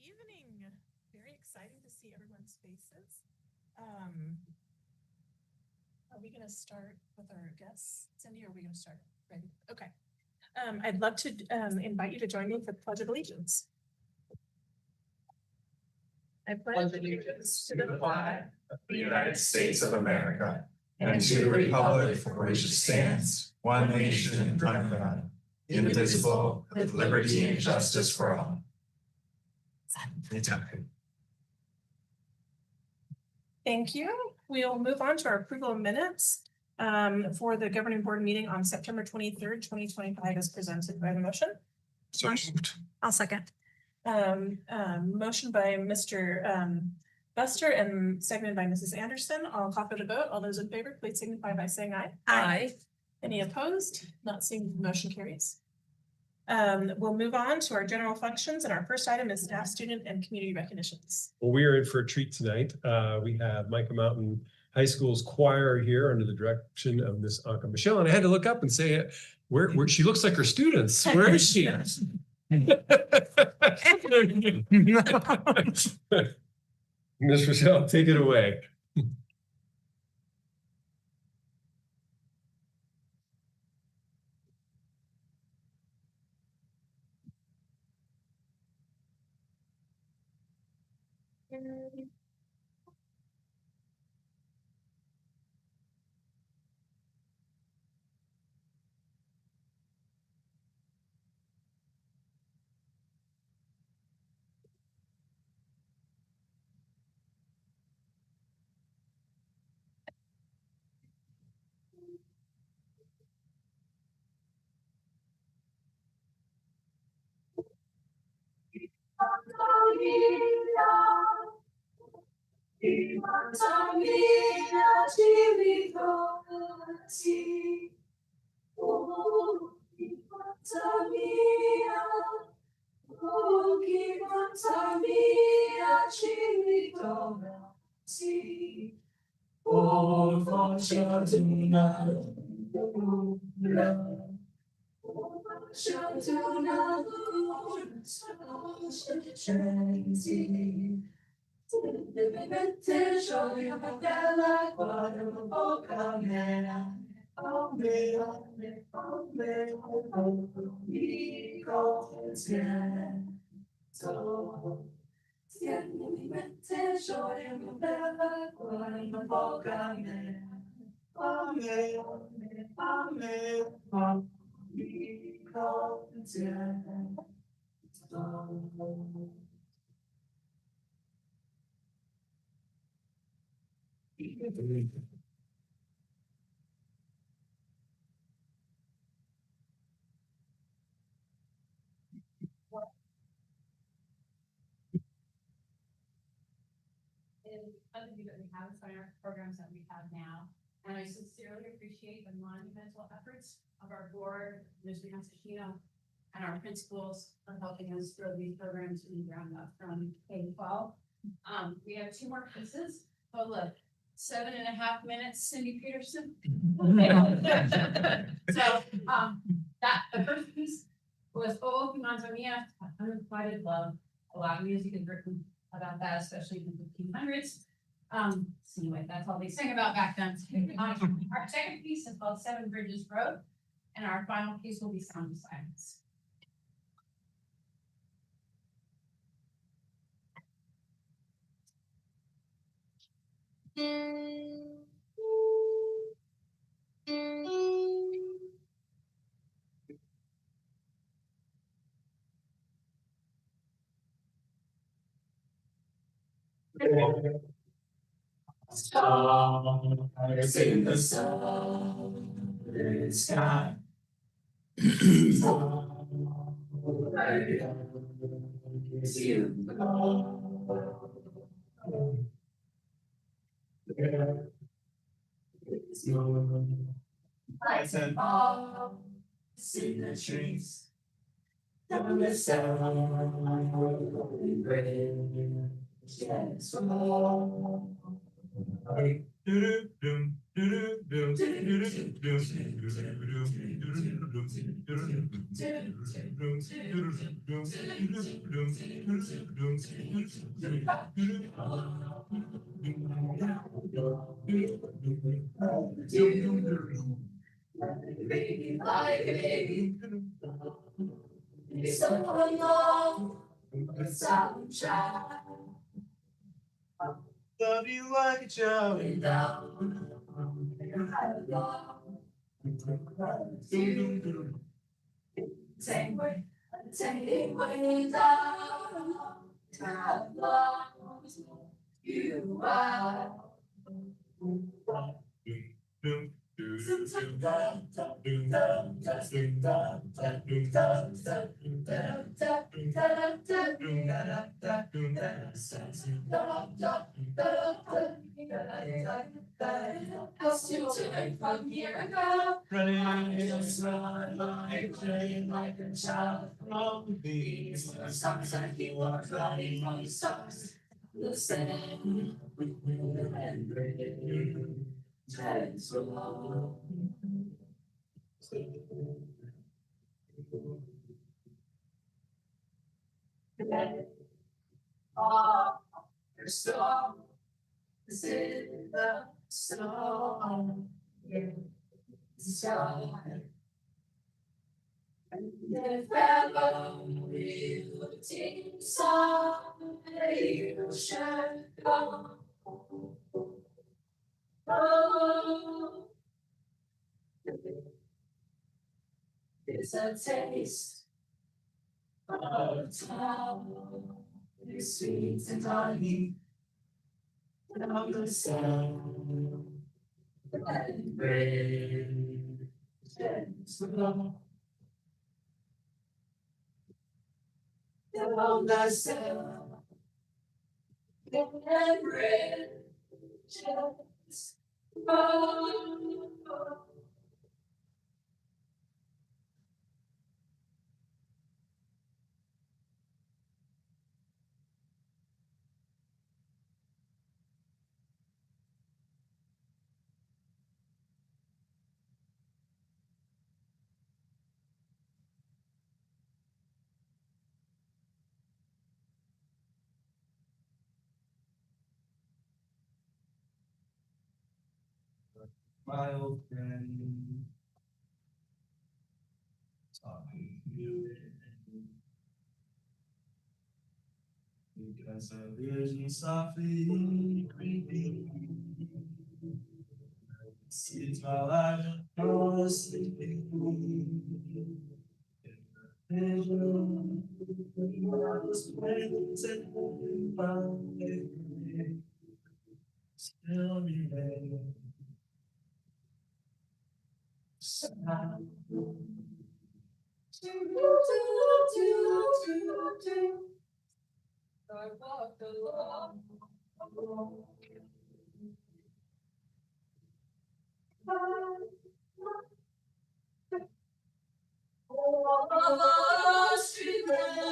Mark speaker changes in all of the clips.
Speaker 1: evening. Very exciting to see everyone's faces. Are we going to start with our guests, Cindy, or are we going to start? Ready? Okay. I'd love to invite you to join me for the Pledge of Allegiance. I pledge allegiance to the flag of the United States of America and to the republic for which it stands, one nation under God, indivisible, with liberty and justice for all. Thank you. We'll move on to our approval of minutes for the governing board meeting on September 23rd, 2025 as presented by the motion.
Speaker 2: So moved.
Speaker 3: I'll second.
Speaker 1: Motion by Mr. Buster and seconded by Mrs. Anderson. I'll call for the vote. All those in favor, please signify by saying aye.
Speaker 3: Aye.
Speaker 1: Any opposed? Not seeing the motion carries. We'll move on to our general functions, and our first item is staff, student, and community recognitions.
Speaker 2: Well, we are in for a treat tonight. We have Micah Mountain High School's choir here under the direction of Miss Anka Michelle, and I had to look up and say, where she looks like her students. Where is she? Miss Michelle, take it away.
Speaker 4: Other things that we have is our programs that we have now. And I sincerely appreciate the monumental efforts of our board, Ms. Bianchino, and our principals for helping us grow these programs from the ground up from K-12. We have two more pieces. Oh, look, 7.5 minutes, Cindy Peterson. So that the first piece was Oh Manzanilla, Unrequited Love. A lot of music is written about that, especially in the 1500s. So anyway, that's all they sang about back then. Our second piece is called Seven Bridges Road, and our final piece will be Sound of Silence.
Speaker 5: Stars in the southern sky. As you go, there is no lights and balls in the trees. Down the sound bridge, yes, Love you like a child. Same way you are. I'll still turn from here ago. Running playing like a child. From these songs that you are crying on the stars. Listen and breathe. Tread slow. Oh, you're so in the snow. So if ever you decide you should go, oh, it's a taste of time. It's sweet and honey. Now the sound and rain slow. Now the sound and rain slow. My old friend, talking to you because a vision softly creeping sees while I was sleeping. Vision was waiting by me, still remain. I walked along. Oh, street lamp.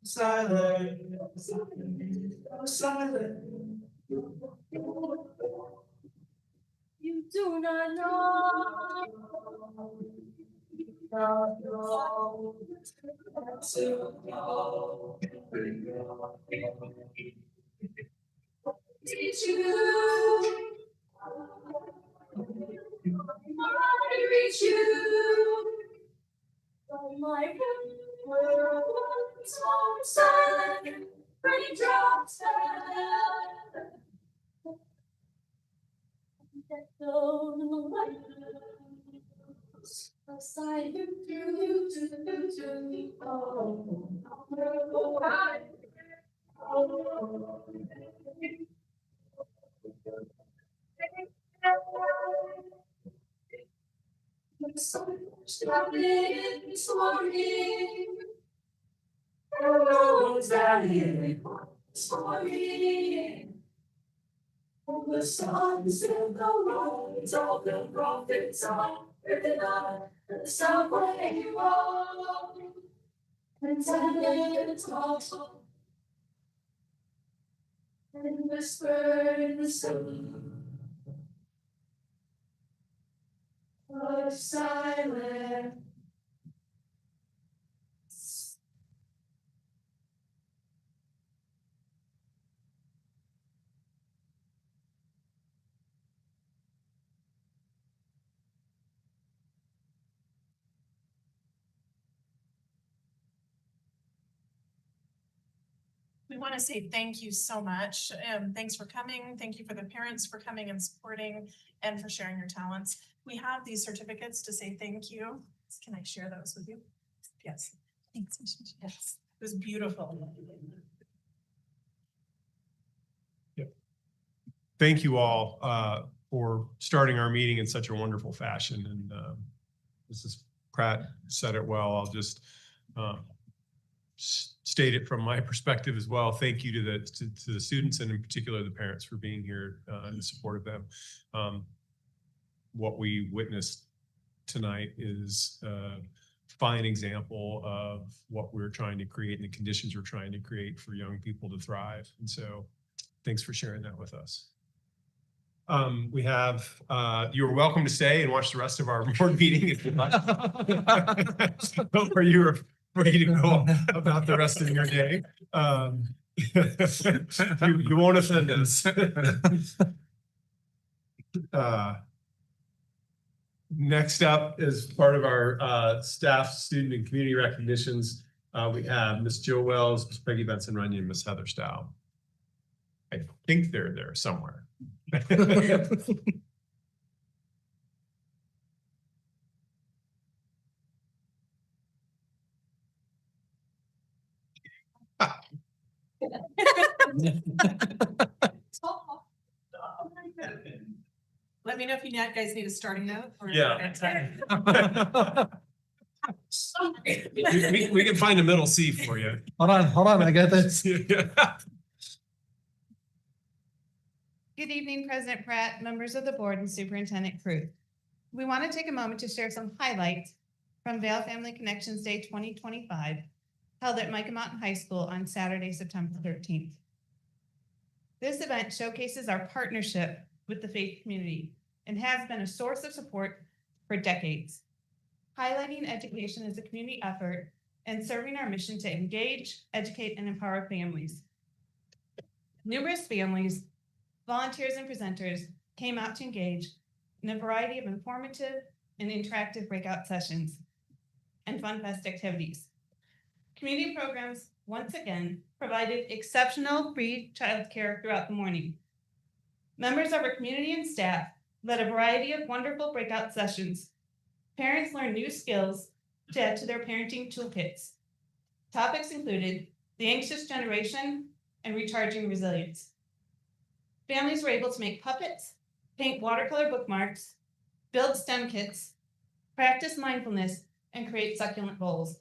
Speaker 5: Silent, silent. You do not know. Not know. To know. Did you? I reach you. From my world, so silent, raindrops fell. That don't know aside you do. Oh, the sun started this morning. Who knows that it was morning? The songs and the words of the prophets are written on the subway road. And silence also, and whisper in the sun of silence.
Speaker 3: We want to say thank you so much. Thanks for coming. Thank you for the parents for coming and supporting and for sharing your talents. We have these certificates to say thank you. Can I share those with you? Yes. Thanks. Yes. It was beautiful.
Speaker 2: Thank you all for starting our meeting in such a wonderful fashion. And Mrs. Pratt said it well. I'll just state it from my perspective as well. Thank you to the students and in particular the parents for being here in support of them. What we witnessed tonight is a fine example of what we're trying to create and the conditions we're trying to create for young people to thrive. And so thanks for sharing that with us. We have, you're welcome to stay and watch the rest of our board meeting if you'd like. Or you're ready to go about the rest of your day. You won't offend us. Next up is part of our staff, student, and community recognitions. We have Miss Jill Wells, Miss Peggy Benson-Runyon, and Miss Heather Stow. I think they're there somewhere.
Speaker 3: Let me know if you guys need a starting note. Or
Speaker 2: Yeah. we can find a middle C for you.
Speaker 6: Hold on, I got this.
Speaker 7: Good evening, President Pratt, members of the board, and Superintendent Cruz. We want to take a moment to share some highlights from Vail Family Connections Day 2025, held at Micah Mountain High School on Saturday, September 13th. This event showcases our partnership with the faith community and has been a source of support for decades, highlighting education as a community effort and serving our mission to engage, educate, and empower families. Numerous families, volunteers, and presenters came out to engage in a variety of informative and interactive breakout sessions and Fun Fest activities. Community programs, once again, provided exceptional free childcare throughout the morning. Members of our community and staff led a variety of wonderful breakout sessions. Parents learned new skills to add to their parenting toolkits. Topics included the anxious generation and recharging resilience. Families were able to make puppets, paint watercolor bookmarks, build STEM kits, practice mindfulness, and create succulent bowls.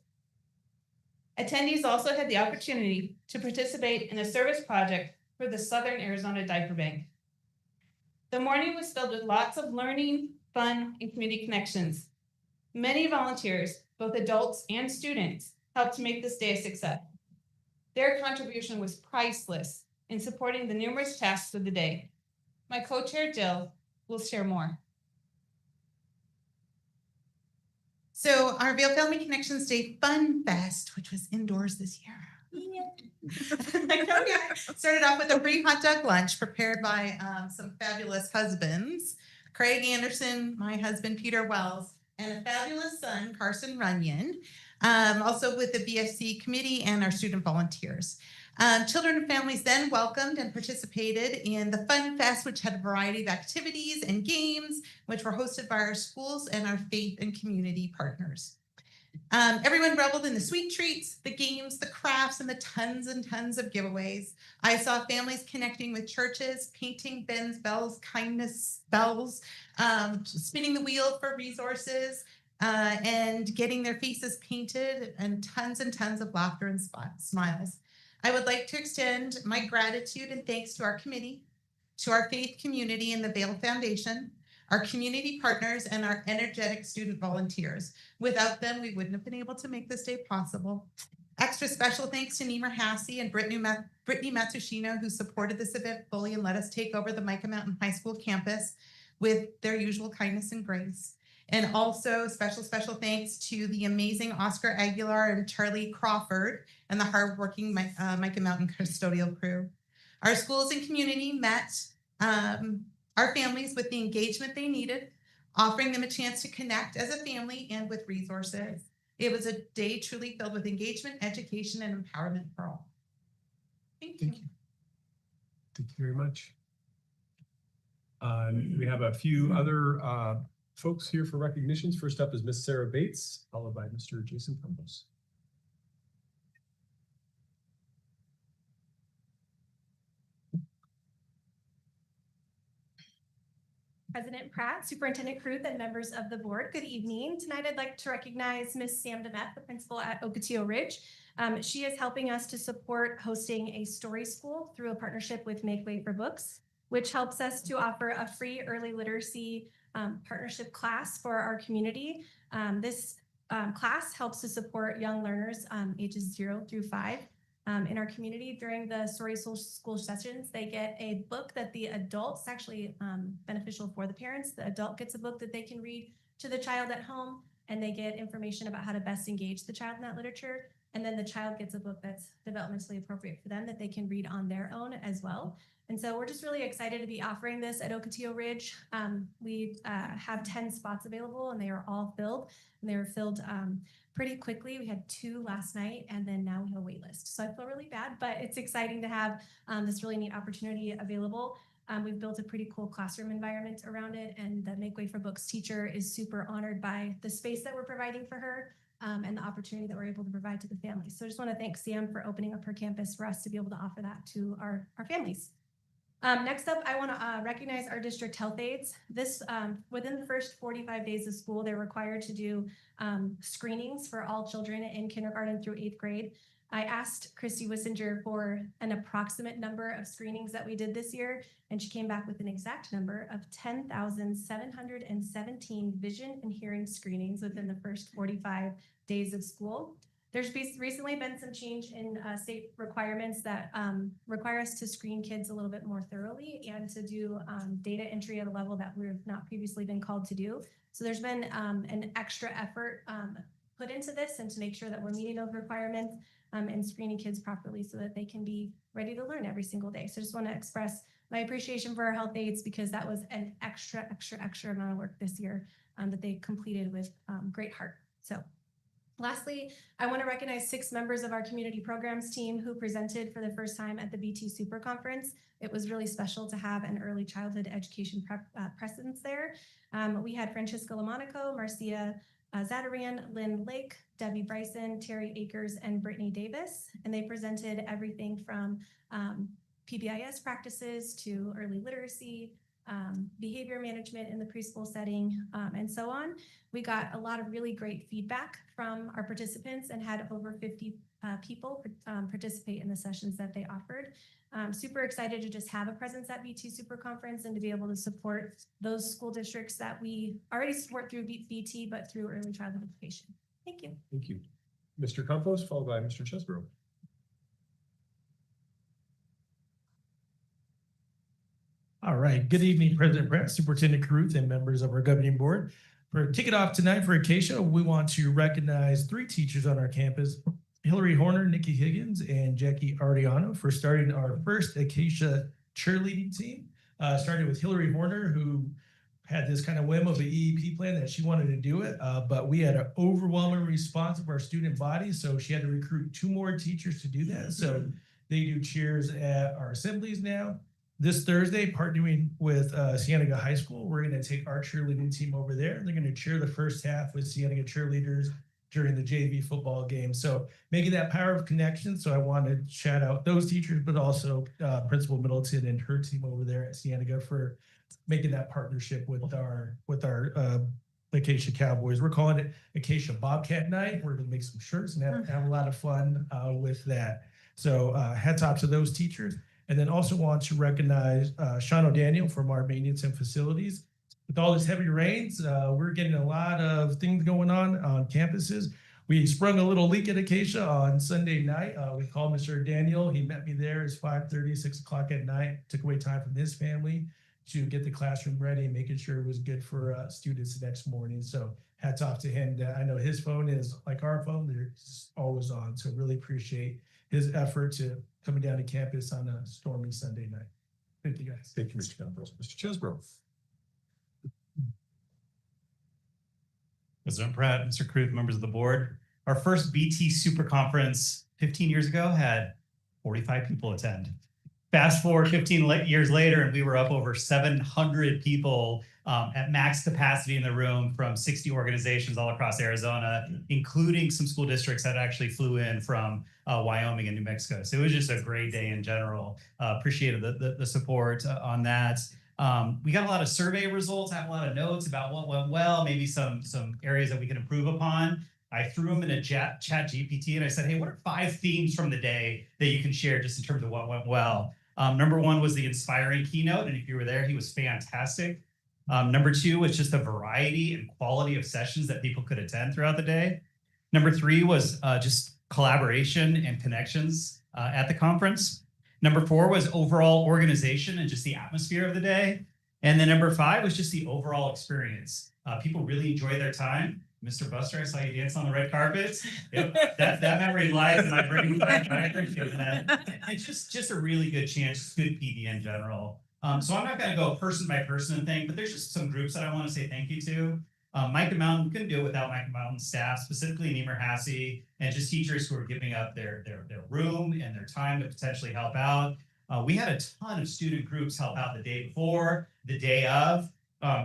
Speaker 7: Attendees also had the opportunity to participate in a service project for the Southern Arizona Diaper Bank. The morning was filled with lots of learning, fun, and community connections. Many volunteers, both adults and students, helped to make this day a success. Their contribution was priceless in supporting the numerous tasks of the day. My co-chair, Jill, will share more.
Speaker 8: So our Vail Family Connections Day Fun Fest, which was indoors this year,
Speaker 7: Started off with a free hot dog lunch prepared by some fabulous husbands. Craig Anderson, my husband, Peter Wells, and a fabulous son, Carson Runyon. Also with the BFC committee and our student volunteers. Children and families then welcomed and participated in the Fun Fest, which had a variety of activities and games, which were hosted by our schools and our faith and community partners. Everyone reveled in the sweet treats, the games, the crafts, and the tons and tons of giveaways. I saw families connecting with churches, painting Ben's bells, kindness bells, spinning the wheel for resources, and getting their faces painted, and tons of laughter and smiles. I would like to extend my gratitude and thanks to our committee, to our faith community and the Vail Foundation, our community partners, and our energetic student volunteers. Without them, we wouldn't have been able to make this day possible. Extra special thanks to Nima Hassey and Brittany Matsushino, who supported this event fully and let us take over the Micah Mountain High School campus with their usual kindness and grace. And also special thanks to the amazing Oscar Aguilar and Charlie Crawford and the hardworking Micah Mountain custodial crew. Our schools and community met our families with the engagement they needed, offering them a chance to connect as a family and with resources. It was a day truly filled with engagement, education, and empowerment for all. Thank you.
Speaker 2: Thank you very much. We have a few other folks here for recognitions. First up is Miss Sarah Bates, followed by Mr. Jason Campos.
Speaker 6: President Pratt, Superintendent Kruth, and members of the board, good evening. Tonight, I'd like to recognize Ms. Sam Demet, the principal at Ocotillo Ridge. She is helping us to support hosting a story school through a partnership with Make Way for Books, which helps us to offer a free early literacy partnership class for our community. This class helps to support young learners ages 0 through 5. In our community during the story school sessions, they get a book that the adults, actually beneficial for the parents, the adult gets a book that they can read to the child at home, and they get information about how to best engage the child in that literature. And then the child gets a book that's developmentally appropriate for them that they can read on their own as well. And so we're just really excited to be offering this at Ocotillo Ridge. We have 10 spots available, and they are all filled, and they were filled pretty quickly. We had 2 last night, and then now we have a wait list. So I feel really bad, but it's exciting to have this really neat opportunity available. We've built a pretty cool classroom environment around it, and the Make Way for Books teacher is super honored by the space that we're providing for her and the opportunity that we're able to provide to the families. So I just want to thank Sam for opening up her campus for us to be able to offer that to our families. Next up, I want to recognize our district health aides. This within the first 45 days of school, they're required to do screenings for all children in kindergarten through 8th grade. I asked Christy Wissinger for an approximate number of screenings that we did this year, and she came back with an exact number of 10,717 vision and hearing screenings within the first 45 days of school. There's recently been some change in state requirements that require us to screen kids a little bit more thoroughly and to do data entry at a level that we've not previously been called to do. So there's been an extra effort put into this and to make sure that we're meeting those requirements and screening kids properly so that they can be ready to learn every single day. So I just want to express my appreciation for our health aides because that was an extra amount of work this year that they completed with great heart. So. Lastly, I want to recognize 6 members of our community programs team who presented for the first time at the BT Super Conference. It was really special to have an early childhood education presence there. We had Francisca Lamonaco, Marcia Zadarian, Lynn Lake, Debbie Bryson, Terry Akers, and Brittany Davis. And they presented everything from PBIS practices to early literacy, behavior management in the preschool setting, and so on. We got a lot of really great feedback from our participants and had over 50 people participate in the sessions that they offered. Super excited to just have a presence at BT Super Conference and to be able to support those school districts that we already support through BT, but through early childhood education. Thank you.
Speaker 2: Thank you. Mr. Campos, followed by Mr. Chesbrough.
Speaker 8: All right. Good evening, President Pratt, Superintendent Kruth, and members of our governing board. For kick it off tonight for Acacia, we want to recognize 3 teachers on our campus Hillary Horner, Nikki Higgins, and Jackie Ardiano for starting our first Acacia cheerleading team. Started with Hillary Horner, who had this kind of whim of an EEP plan that she wanted to do it, but we had an overwhelming response of our student body, so she had to recruit 2 more teachers to do that. So they do cheers at our assemblies now. This Thursday, partnering with Cienega High School, we're going to take our cheerleading team over there. They're going to cheer the first half with Cienega cheerleaders during the JV football game. So making that power of connection. So I want to shout out those teachers, but also Principal Middleton and her team over there at Cienega for making that partnership with our Acacia Cowboys. We're calling it Acacia Bobcat Night. We're going to make some shirts and have a lot of fun with that. So hats off to those teachers. And then also want to recognize Sean O'Daniel from our maintenance and facilities. With all this heavy rains, we're getting a lot of things going on campuses. We sprung a little leak at Acacia on Sunday night. We called Mr. Daniel. He met me there. It's 5:30, 6 o'clock at night. Took away time from his family to get the classroom ready and making sure it was good for students the next morning. So hats off to him. I know his phone is like our phone. They're always on. So really appreciate his effort to coming down to campus on a stormy Sunday night. Thank you, guys.
Speaker 2: Thank you, Mr. Campbell. Mr. Chesbro.
Speaker 9: President Pratt, Mr. Kruth, members of the board. Our first BT Super Conference 15 years ago had 45 people attend. Fast forward 15 years later, and we were up over 700 people at max capacity in the room from 60 organizations all across Arizona, including some school districts that actually flew in from Wyoming and New Mexico. So it was just a great day in general. Appreciated the support on that. We got a lot of survey results. I have a lot of notes about what went well, maybe some areas that we can improve upon. I threw them in a chat GPT and I said, hey, what are 5 themes from the day that you can share just in terms of what went well? Number 1 was the inspiring keynote. And if you were there, he was fantastic. Number 2 was just the variety and quality of sessions that people could attend throughout the day. Number 3 was just collaboration and connections at the conference. Number 4 was overall organization and just the atmosphere of the day. And then number 5 was just the overall experience. People really enjoyed their time. Mr. Buster, I saw you dance on the red carpet. Yep, that memory lies in my brain. I appreciate that. It's just a really good chance, good PD in general. So I'm not going to go person by person thing, but there's just some groups that I want to say thank you to. Micah Mountain, couldn't do it without Micah Mountain staff, specifically Nemer Hassey, and just teachers who are giving up their room and their time to potentially help out. We had a ton of student groups help out the day before, the day of.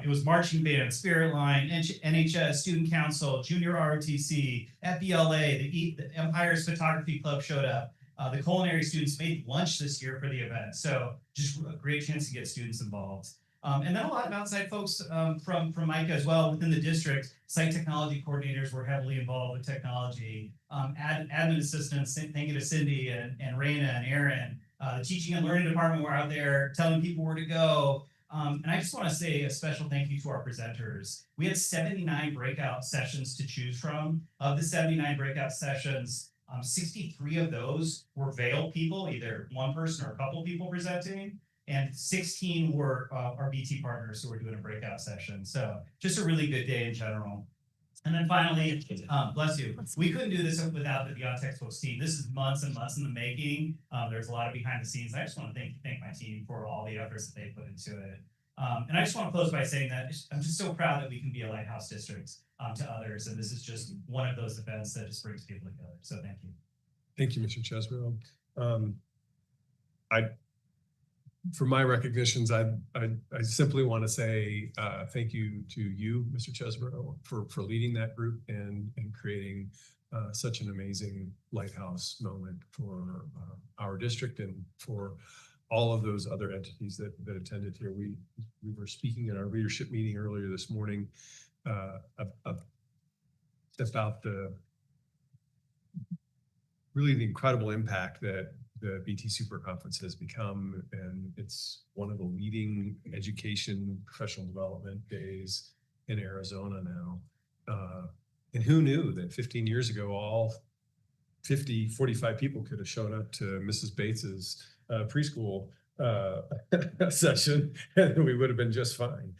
Speaker 9: It was Marching Band, Spirit Line, NHS, Student Council, Junior ROTC, FBLA, the Empire's Photography Club showed up. The culinary students made lunch this year for the event. So just a great chance to get students involved. And then a lot of outside folks from Micah as well within the district. Site technology coordinators were heavily involved with technology. Admin assistants, thank you to Cindy and Raina and Aaron. The teaching and learning department were out there telling people where to go. And I just want to say a special thank you to our presenters. We had 79 breakout sessions to choose from. Of the 79 breakout sessions, 63 of those were Vail people, either one person or a couple people presenting, and 16 were our BT partners who were doing a breakout session. So just a really good day in general. And then finally, bless you, we couldn't do this without the Beyond Textbooks team. This is months and months in the making. There's a lot of behind the scenes. I just want to thank my team for all the efforts that they put into it. And I just want to close by saying that I'm just so proud that we can be a lighthouse district to others. And this is just one of those events that just brings people together. So thank you.
Speaker 2: Thank you, Mr. Chesbro. For my recognitions, I simply want to say thank you to you, Mr. Chesbro, for leading that group and creating such an amazing lighthouse moment for our district and for all of those other entities that attended here. We were speaking in our leadership meeting earlier this morning about the incredible impact that the BT Super Conference has become, and it's one of the leading education professional development days in Arizona now. And who knew that 15 years ago, all 45 people could have shown up to Mrs. Bates's preschool session, and we would have been just fine.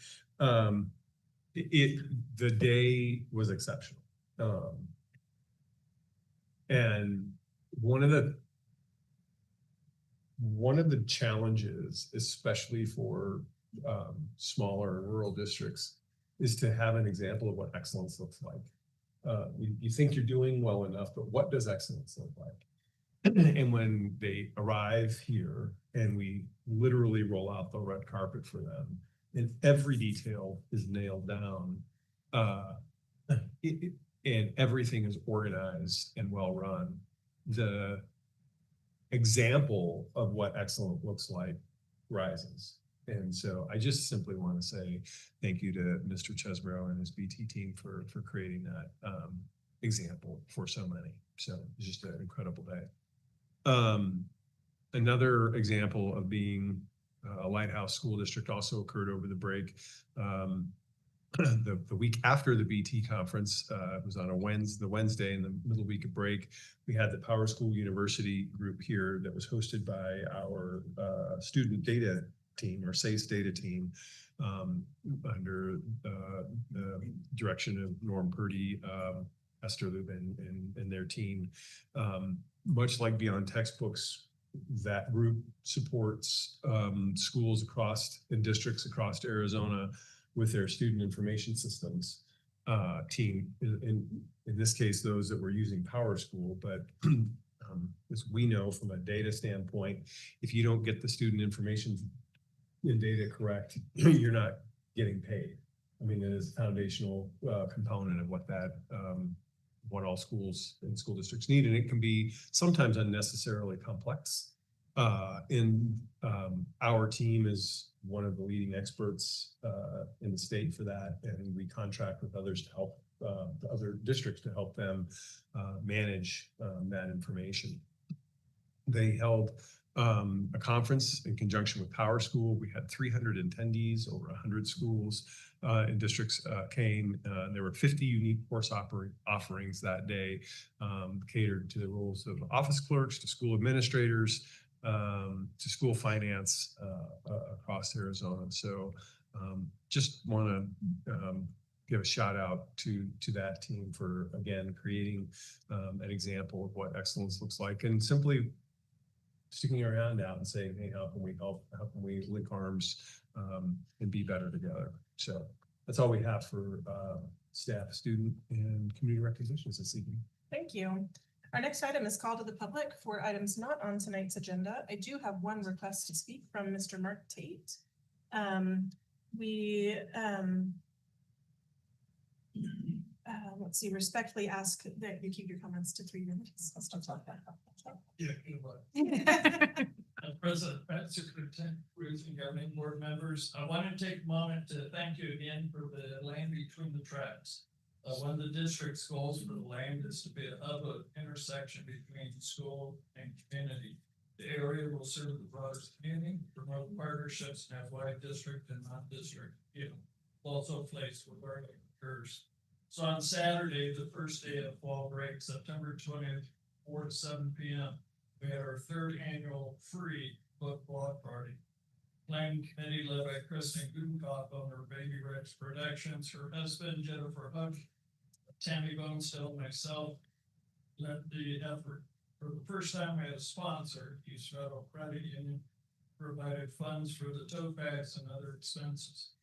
Speaker 2: The day was exceptional. And one of the challenges, especially for smaller rural districts, is to have an example of what excellence looks like. You think you're doing well enough, but what does excellence look like? And when they arrive here and we literally roll out the red carpet for them and every detail is nailed down, and everything is organized and well run, the example of what excellent looks like rises. And so I just simply want to say thank you to Mr. Chesbrough and his BT team for creating that example for so many. So it's just an incredible day. Another example of being a lighthouse school district also occurred over the break. The week after the BT conference, it was on the Wednesday in the middle week of break. We had the Power School University group here that was hosted by our student data team, or SACE data team, under the direction of Norm Purdy, Esther Lubin, and their team. Much like Beyond Textbooks, that group supports schools across and districts across Arizona with their student information systems team. In this case, those that were using Power School, but as we know from a data standpoint, if you don't get the student information and data correct, you're not getting paid. I mean, it is a foundational component of what all schools and school districts need, and it can be sometimes unnecessarily complex. Our team is one of the leading experts in the state for that, and we contract with others to help other districts to help them manage that information. They held a conference in conjunction with Power School. We had 300 attendees, over 100 schools and districts came. There were 50 unique course offerings that day, catered to the roles of office clerks, to school administrators, to school finance across Arizona. So just want to give a shout out to that team for, again, creating an example of what excellence looks like, and simply sticking our hand out and saying, hey, how can we help? How can we link arms and be better together? So that's all we have for staff, student, and community recognitions this evening.
Speaker 3: Thank you. Our next item is call to the public for items not on tonight's agenda. I do have one request to speak from Mr. Mark Tate. Let's see, respectfully ask that you keep your comments to 3 minutes. I'll start talking about that.
Speaker 10: Yeah, President, Superintendent Ruth, and governing board members, I want to take a moment to thank you again for the land between the tracks. One of the district's goals for the land is to be a hub of intersection between school and community. The area will serve the broader community, promote partnerships, and have wide district and non-district, also place where learning occurs. So on Saturday, the first day of fall break, September 20th, 4 to 7 p.m., we had our 3rd annual free book block party. Planning committee led by Kristen Gudenkoff, owner of Baby Rex Productions, her husband Jennifer Huck, Tammy Bonestell, myself led the effort. For the first time, we had a sponsor, East Federal Credit Union, provided funds for the tote bags and other expenses.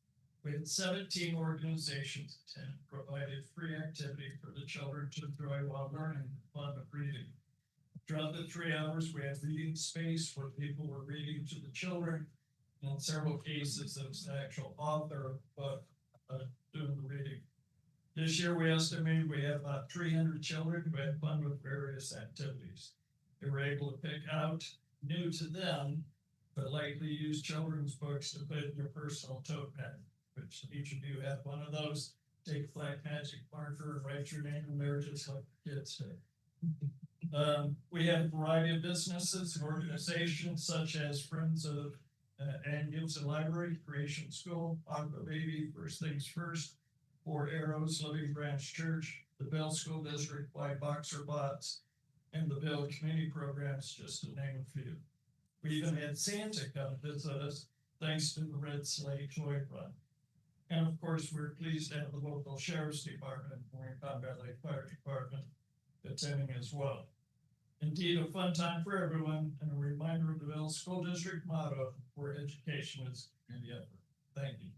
Speaker 10: We had 17 organizations attend, provided free activity for the children to enjoy while learning the fun of reading. Throughout the 3 hours, we had reading space where people were reading to the children. And in several cases, it was the actual author of the book doing the reading. This year, we estimated we had about 300 children who had fun with various activities. They were able to pick out new to them, but likely used children's books to put in your personal tote bag, which each of you have one of those. Take a black magic marker and write your name in there, just like the kids say. We have a variety of businesses and organizations such as Friends of Ann Gibson Library, Creation School, Aqua Baby, First Things First, 4 Arrows, Living Branch Church, the Bell School District, White Boxer Bots, and the Bell Community Programs, just to name a few. We even had Santa come visit us, thanks to the Red Sleigh Toy Run. And of course, we're pleased to have the local Sheriff's Department, Marine Combat Lake Fire Department, attending as well. indeed a fun time for everyone and a reminder of the Bell School District motto, where education is in the effort. Thank you.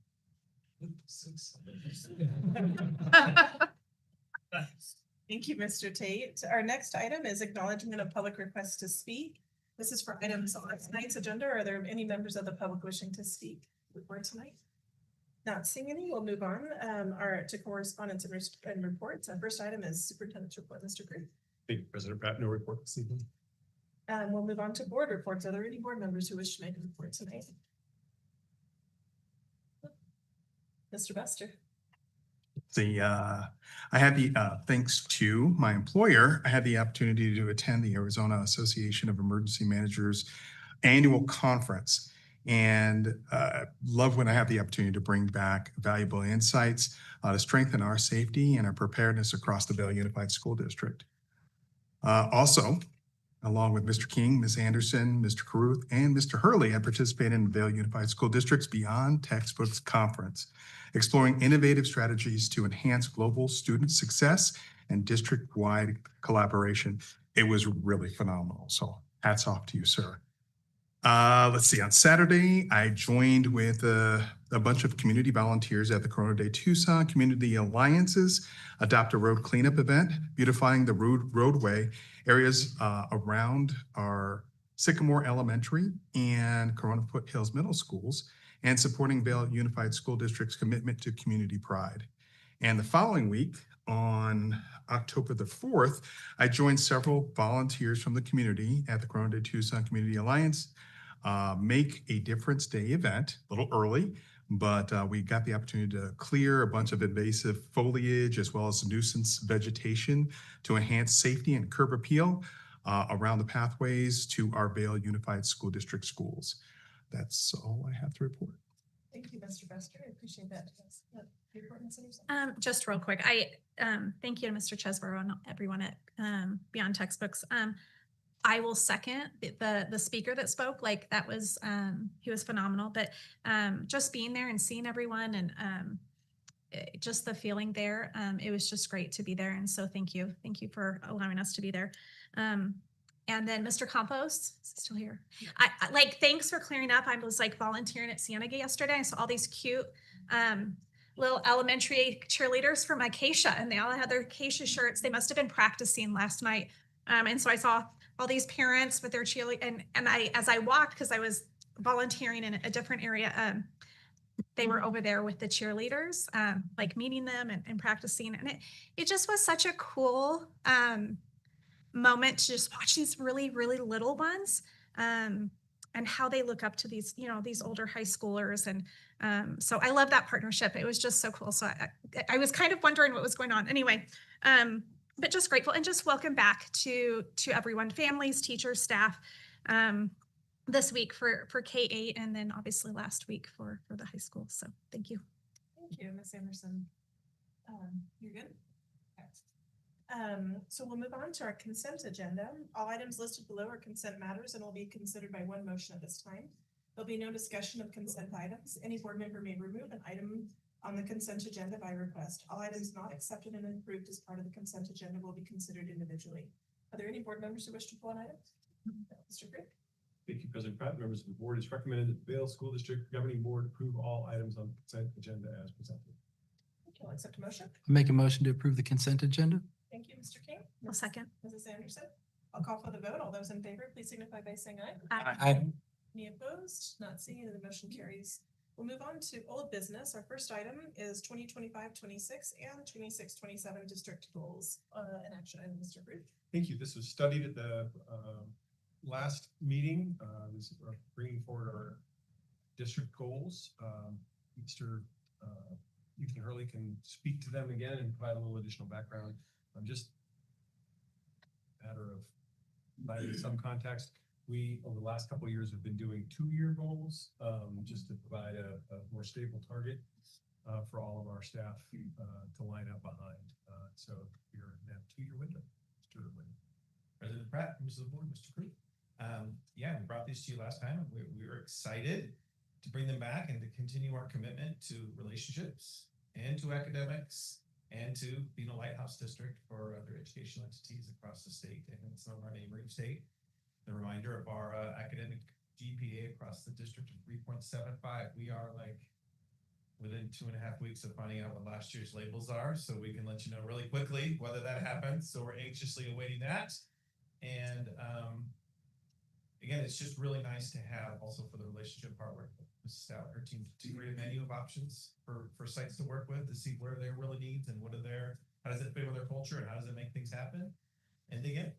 Speaker 3: Thank you, Mr. Tate. Our next item is acknowledgement of public requests to speak. This is for items on tonight's agenda. Are there any members of the public wishing to speak before tonight? Not seeing any, we'll move on to correspondence and reports. Our first item is superintendent's report, Mr. Crew.
Speaker 2: Thank you, President Pratt. No report this evening.
Speaker 3: We'll move on to board reports. Are there any board members who wish to make a report tonight? Mr. Buster.
Speaker 1: I had the, thanks to my employer, I had the opportunity to attend the Arizona Association of Emergency Managers annual conference. And love when I have the opportunity to bring back valuable insights to strengthen our safety and our preparedness across the Vail Unified School District. Also, along with Mr. King, Ms. Anderson, Mr. Caruth, and Mr. Hurley, I participated in the Vail Unified School District's Beyond Textbooks Conference, exploring innovative strategies to enhance global student success and district-wide collaboration. It was really phenomenal. So hats off to you, sir. Let's see, on Saturday, I joined with a bunch of community volunteers at the Corona Day Tucson Community Alliance's Adopt a Road Cleanup event, beautifying the roadway areas around our Sycamore Elementary and Corona Foothills Middle Schools, and supporting Vail Unified School District's commitment to community pride. And the following week, on October the 4th, I joined several volunteers from the community at the Corona Day Tucson Community Alliance Make a Difference Day event, a little early, but we got the opportunity to clear a bunch of invasive foliage as well as nuisance vegetation to enhance safety and curb appeal around the pathways to our Vail Unified School District schools. That's all I have to report.
Speaker 3: Thank you, Mr. Buster. I appreciate that.
Speaker 11: Just real quick, I thank you to Mr. Chesborough and everyone at Beyond Textbooks. I will second the speaker that spoke. Like that was he was phenomenal. But just being there and seeing everyone and just the feeling there, it was just great to be there. And so thank you for allowing us to be there. And then Mr. Campos, is he still here? I like, thanks for clearing up. I was like volunteering at Cienega yesterday. I saw all these cute little elementary cheerleaders from Acacia, and they all had their Acacia shirts. They must have been practicing last night. And so I saw all these parents with their cheerleaders, and I, as I walked, because I was volunteering in a different area, they were over there with the cheerleaders, like meeting them and practicing. And it just was such a cool moment to just watch these really, really little ones and how they look up to these, these older high schoolers. And so I love that partnership. It was just so cool. So I was kind of wondering what was going on anyway, but just grateful and just welcome back to everyone, families, teachers, staff, this week for K-8 and then obviously last week for the high school. So thank you.
Speaker 3: Thank you, Ms. Anderson. You're good? So we'll move on to our consent agenda. All items listed below are consent matters and will be considered by one motion at this time. There'll be no discussion of consent items. Any board member may remove an item on the consent agenda by request. All items not accepted and approved as part of the consent agenda will be considered individually. Are there any board members who wish to pull an item? Mr. Crick?
Speaker 2: Thank you, President Pratt. Members of the board, it's recommended that the Vail School District Governing Board approve all items on the consent agenda as presented.
Speaker 3: Okay, I'll accept a motion.
Speaker 12: Make a motion to approve the consent agenda.
Speaker 3: Thank you, Mr. King.
Speaker 11: I'll second.
Speaker 3: Mrs. Anderson. I'll call for the vote. All those in favor, please signify by saying aye.
Speaker 12: Aye.
Speaker 3: Any opposed? Not seeing it, the motion carries. We'll move on to old business. Our first item is 2025-26 and 26-27 district goals. An action item, Mr. Ruth.
Speaker 2: Thank you. This was studied at the last meeting. This is bringing forward our district goals. Mr. Ethan Hurley can speak to them again and provide a little additional background. Just a matter of providing some context. We, over the last couple of years, have been doing 2-year goals just to provide a more stable target for all of our staff to line up behind. So we're in that 2-year window.
Speaker 13: President Pratt, members of the board, Mr. Crew. Yeah, we brought these to you last time. We were excited to bring them back and to continue our commitment to relationships and to academics and to being a lighthouse district for other educational entities across the state and in some of our neighboring state. The reminder of our academic GPA across the district of 3.75. We are like within 2.5 weeks of finding out what last year's labels are, so we can let you know really quickly whether that happens. So we're anxiously awaiting that. And again, it's just really nice to have also for the relationship part work with Mrs. Stout, her team, to create a menu of options for sites to work with to see where their really needs and what are their, how does it fit with their culture and how does it make things happen. And again,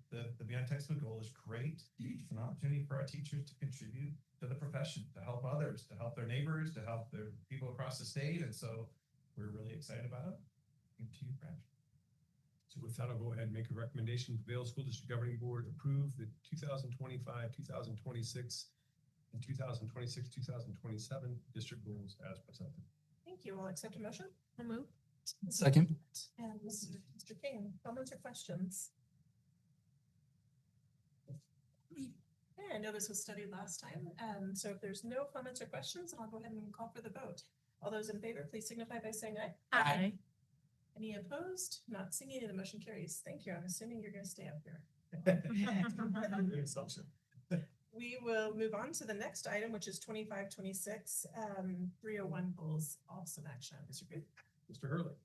Speaker 13: the Beyond Textbook goal is great. It's an opportunity for our teachers to contribute to the profession, to help others, to help their neighbors, to help their people across the state. And so we're really excited about it. Thank you, Brad.
Speaker 2: So with that, I'll go ahead and make a recommendation. The Vail School District Governing Board approve the 2025, 2026, and 2026, 2027 district goals as presented.
Speaker 3: Thank you. I'll accept a motion.
Speaker 11: I'll move.
Speaker 12: Second.
Speaker 3: And Mr. King, comments or questions? Okay, I know this was studied last time, so if there's no comments or questions, I'll go ahead and call for the vote. All those in favor, please signify by saying aye.
Speaker 11: Aye.
Speaker 3: Any opposed? Not seeing any, the motion carries. Thank you. I'm assuming you're going to stay up here. We will move on to the next item, which is 25-26, 301 goals, awesome action. Mr. Booth.
Speaker 2: Mr. Hurley.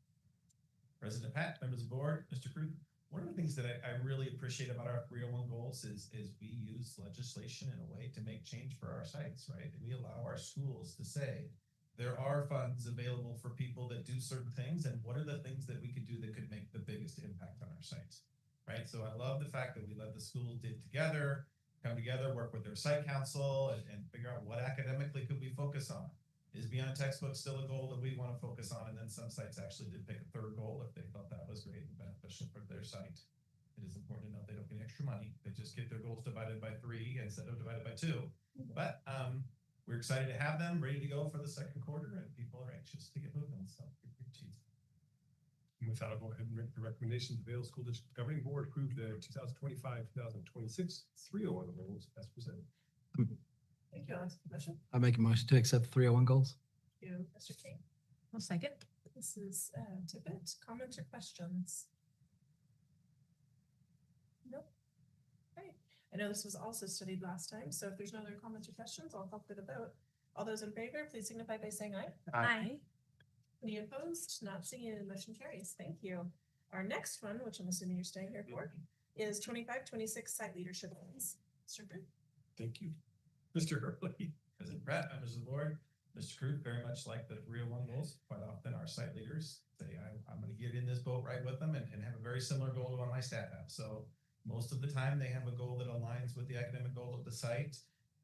Speaker 13: President Pat, members of the board, Mr. Kruth. One of the things that I really appreciate about our 301 goals is we use legislation in a way to make change for our sites, right? And we allow our schools to say, there are funds available for people that do certain things, and what are the things that we could do that could make the biggest impact on our sites, right? So I love the fact that we let the schools come together, work with their site council, and figure out what academically could we focus on. Is Beyond Textbook still a goal that we want to focus on? And then some sites actually did pick a third goal if they thought that was great and beneficial for their site. It is important to note they don't get extra money. They just get their goals divided by 3 instead of divided by 2. But we're excited to have them ready to go for the second quarter, and people are anxious to get moving. So
Speaker 2: And with that, I'll go ahead and make the recommendation. The Vail School District Governing Board approve the 2025-2026 301 goals as presented.
Speaker 3: Thank you. I'll ask the motion.
Speaker 12: I make a motion to accept the 301 goals.
Speaker 3: Thank you, Mr. King.
Speaker 11: I'll second.
Speaker 3: This is Tippett. Comments or questions? Nope. Right. I know this was also studied last time, so if there's no other comments or questions, I'll call for the vote. All those in favor, please signify by saying aye.
Speaker 11: Aye.
Speaker 3: Any opposed? Not seeing it, the motion carries. Thank you. Our next one, which I'm assuming you're staying here for, is 25-26 site leadership goals. Mr. Booth.
Speaker 2: Thank you. Mr. Hurley.
Speaker 13: President Brett, members of the board, Mr. Kruth, very much like the 301 goals. Quite often our site leaders say, I'm going to get in this boat right with them and have a very similar goal to what my staff have. So most of the time they have a goal that aligns with the academic goal of the site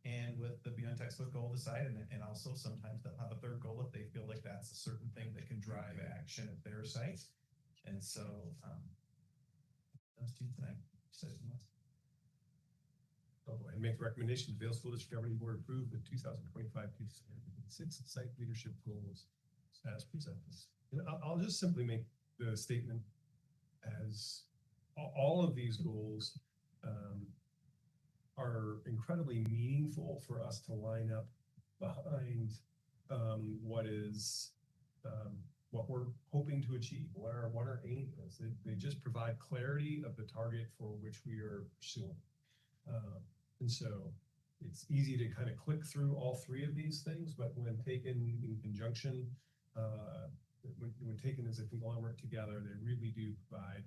Speaker 13: and with the Beyond Textbook goal of the site. And also sometimes they'll have a third goal if they feel like that's a certain thing that can drive action at their site. And so those two things.
Speaker 2: I'll go ahead and make the recommendation. The Vail School District Governing Board approve the 2025-2026 site leadership goals as presented. And I'll just simply make the statement as all of these goals are incredibly meaningful for us to line up behind what we're hoping to achieve, what our aim is. They just provide clarity of the target for which we are pursuing. And so it's easy to kind of click through all 3 of these things, but when taken in conjunction, when taken as a conglomerate together, they really do provide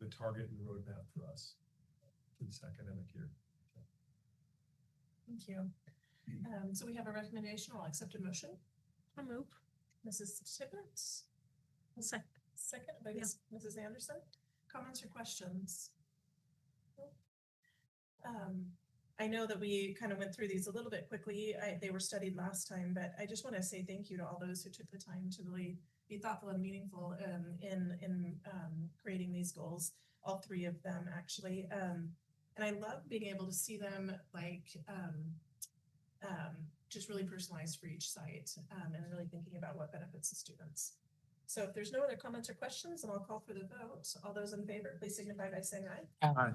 Speaker 2: the target and roadmap for us for this academic year.
Speaker 3: Thank you. So we have a recommendation. I'll accept a motion.
Speaker 11: I'll move.
Speaker 3: Mrs. Tippett.
Speaker 11: Second.
Speaker 3: Second by Mrs. Anderson. Comments or questions? I know that we kind of went through these a little bit quickly. They were studied last time, but I just want to say thank you to all those who took the time to really be thoughtful and meaningful in creating these goals. All 3 of them, actually. And I love being able to see them just really personalized for each site and really thinking about what benefits the students. So if there's no other comments or questions, then I'll call for the vote. All those in favor, please signify by saying aye.
Speaker 12: Aye.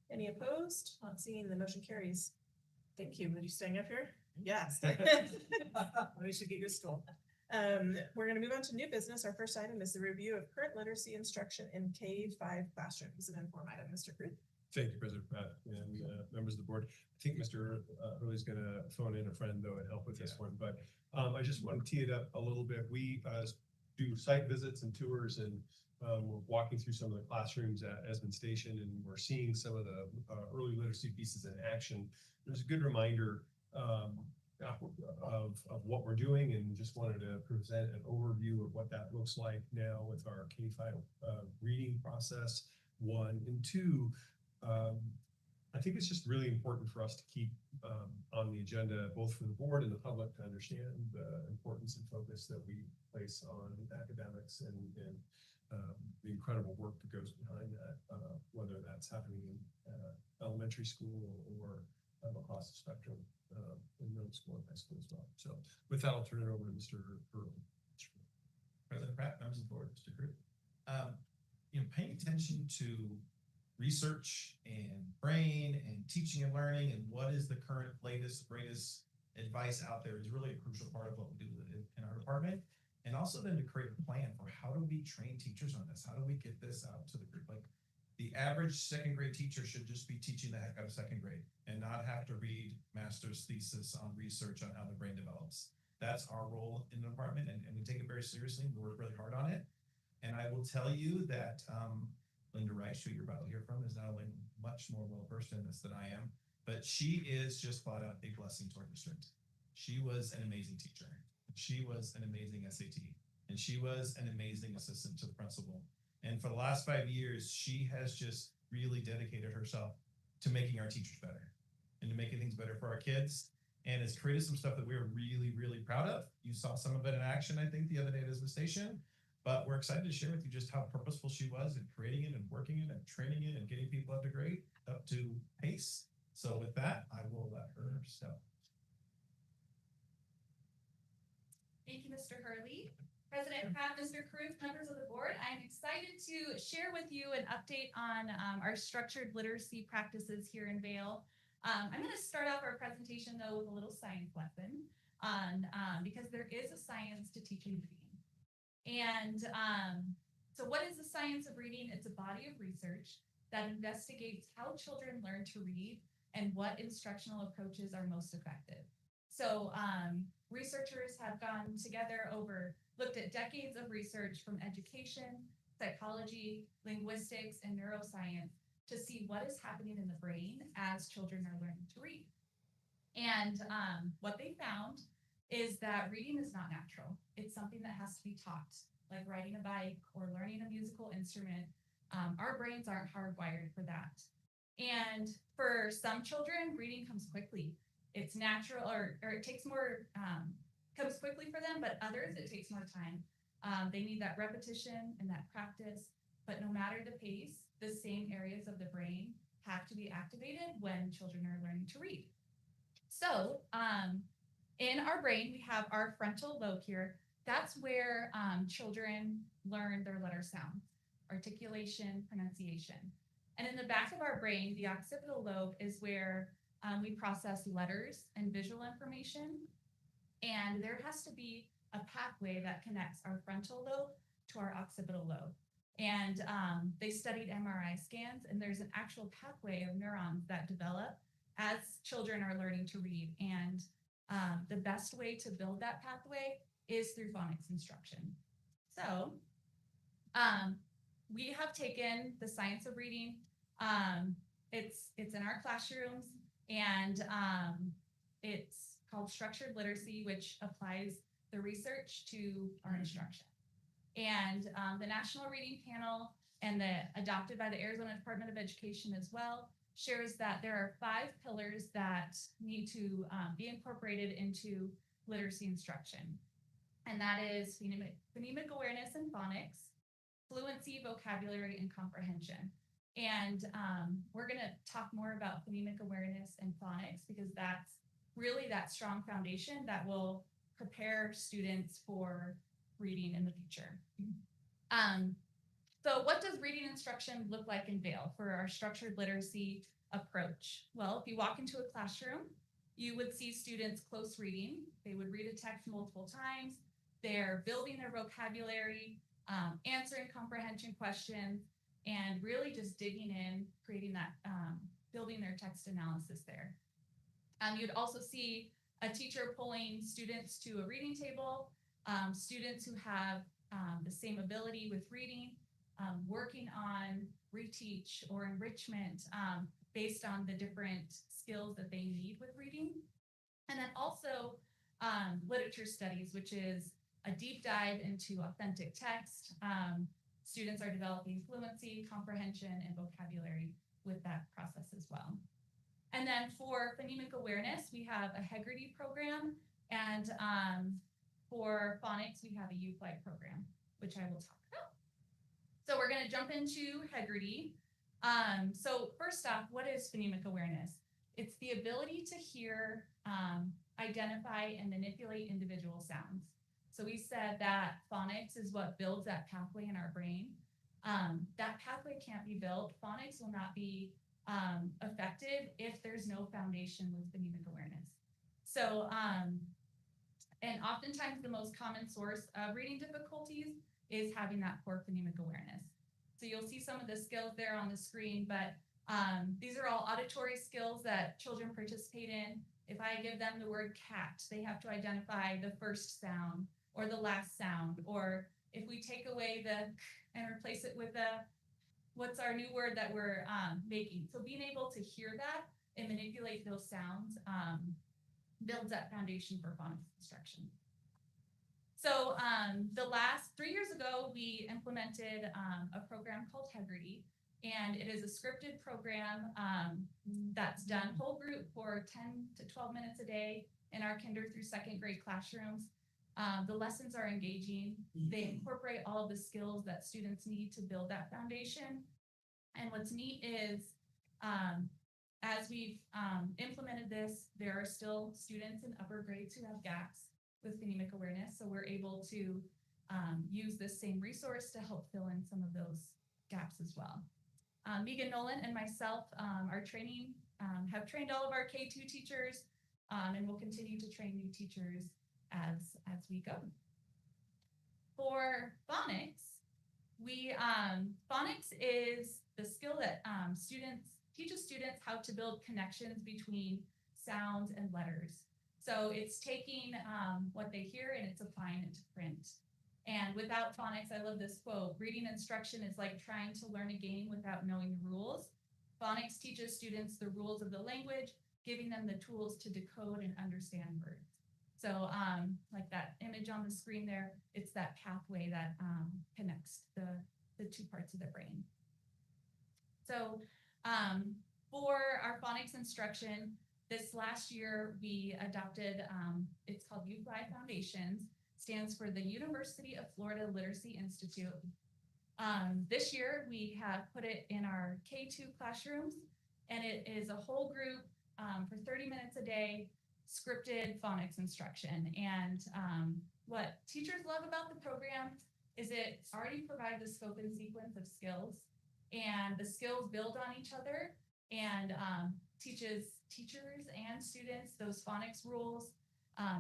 Speaker 3: Any opposed? Not seeing, the motion carries. Thank you. Are you staying up here? Yes. We should get your stool. We're gonna move on to new business. Our first item is the review of current literacy instruction in K-5 classrooms. An inform item, Mr. Cruz.
Speaker 2: Thank you, President Pratt and members of the board. I think Mr. Hurley's going to phone in a friend though and help with this one, but I just want to tee it up a little bit. We do site visits and tours, and we're walking through some of the classrooms at Esmond Station, and we're seeing some of the early literacy pieces in action. There's a good reminder of what we're doing, and just wanted to present an overview of what that looks like now with our K-5 reading process, 1, and 2. I think it's just really important for us to keep on the agenda, both for the board and the public, to understand the importance and focus that we place on academics and the incredible work that goes behind that, whether that's happening in elementary school or across the spectrum in middle school and high school as well. So with that, I'll turn it over to Mr. Hurley.
Speaker 13: President Pratt, members of the board, Mr. Crew. Paying attention to research and brain and teaching and learning and what is the current latest, greatest advice out there is really a crucial part of what we do in our department. And also then to create a plan for how do we train teachers on this? How do we get this out to the group? Like the average second grade teacher should just be teaching the heck out of second grade and not have to read master's thesis on research on how the brain develops. That's our role in the department, and we take it very seriously. We work really hard on it. And I will tell you that Linda Rice, who you're about to hear from, is not only much more well-versed in this than I am, but she is just flat out a blessing to our district. She was an amazing teacher. She was an amazing SAT, and she was an amazing assistant to the principal. And for the last 5 years, she has just really dedicated herself to making our teachers better and to making things better for our kids, and has created some stuff that we are really, really proud of. You saw some of it in action, I think, the other day at Esmond Station. But we're excited to share with you just how purposeful she was in creating it and working it and training it and getting people up to pace. So with that, I will let her start.
Speaker 14: Thank you, Mr. Hurley. President Pratt, Mr. Cruz, members of the board, I'm excited to share with you an update on our structured literacy practices here in Vail. I'm going to start off our presentation though with a little science lesson on because there is a science to teaching reading. And so what is the science of reading? It's a body of research that investigates how children learn to read and what instructional approaches are most effective. So researchers have gone together looked at decades of research from education, psychology, linguistics, and neuroscience to see what is happening in the brain as children are learning to read. And what they found is that reading is not natural. It's something that has to be taught, like riding a bike or learning a musical instrument. Our brains aren't hardwired for that. And for some children, reading comes quickly. It's natural, or it takes more, comes quickly for them, but others, it takes more time. They need that repetition and that practice, but no matter the pace, the same areas of the brain have to be activated when children are learning to read. So, in our brain, we have our frontal lobe here. That's where children learn their letter sounds, articulation, pronunciation. And in the back of our brain, the occipital lobe is where we process letters and visual information. And there has to be a pathway that connects our frontal lobe to our occipital lobe. And they studied MRI scans, and there's an actual pathway of neurons that develop as children are learning to read. And the best way to build that pathway is through phonics instruction. So we have taken the science of reading. It's in our classrooms, and it's called structured literacy, which applies the research to our instruction. And the National Reading Panel and adopted by the Arizona Department of Education as well shares that there are 5 pillars that need to be incorporated into literacy instruction. And that is phonemic awareness and phonics, fluency, vocabulary, and comprehension. And we're going to talk more about phonemic awareness and phonics because that's really that strong foundation that will prepare students for reading in the future. So what does reading instruction look like in Vail for our structured literacy approach? Well, if you walk into a classroom, you would see students close reading. They would read a text multiple times. They're building their vocabulary, answering comprehension questions, and really just digging in, creating that, building their text analysis there. You'd also see a teacher pulling students to a reading table, students who have the same ability with reading, working on reteach or enrichment based on the different skills that they need with reading. And then also literature studies, which is a deep dive into authentic text. Students are developing fluency, comprehension, and vocabulary with that process as well. And then for phonemic awareness, we have a Hegarty program, and for phonics, we have a UFlight program, which I will talk about. So we're going to jump into Hegarty. So first off, what is phonemic awareness? It's the ability to hear, identify, and manipulate individual sounds. So we said that phonics is what builds that pathway in our brain. That pathway can't be built. Phonics will not be effective if there's no foundation with phonemic awareness. So, and oftentimes the most common source of reading difficulties is having that poor phonemic awareness. So you'll see some of the skills there on the screen, but these are all auditory skills that children participate in. If I give them the word cat, they have to identify the first sound or the last sound. Or if we take away the k and replace it with a, what's our new word that we're making? So being able to hear that and manipulate those sounds builds that foundation for phonics instruction. So the last 3 years ago, we implemented a program called Hegarty, and it is a scripted program that's done whole group for 10 to 12 minutes a day in our kinder through second grade classrooms. The lessons are engaging. They incorporate all of the skills that students need to build that foundation. And what's neat is as we've implemented this, there are still students in upper grades who have gaps with phonemic awareness. So we're able to use this same resource to help fill in some of those gaps as well. Megan Nolan and myself are training, have trained all of our K2 teachers, and will continue to train new teachers as we go. For phonics, phonics is the skill that teaches students how to build connections between sounds and letters. So it's taking what they hear and it's applying it to print. And without phonics, I love this quote, reading instruction is like trying to learn a game without knowing the rules. Phonics teaches students the rules of the language, giving them the tools to decode and understand words. So like that image on the screen there, it's that pathway that connects the two parts of the brain. So for our phonics instruction, this last year we adopted, it's called UFly Foundations, stands for the University of Florida Literacy Institute. This year we have put it in our K2 classrooms, and it is a whole group for 30 minutes a day, scripted phonics instruction. And what teachers love about the program is it already provides a scope and sequence of skills, and the skills build on each other and teaches teachers and students those phonics rules.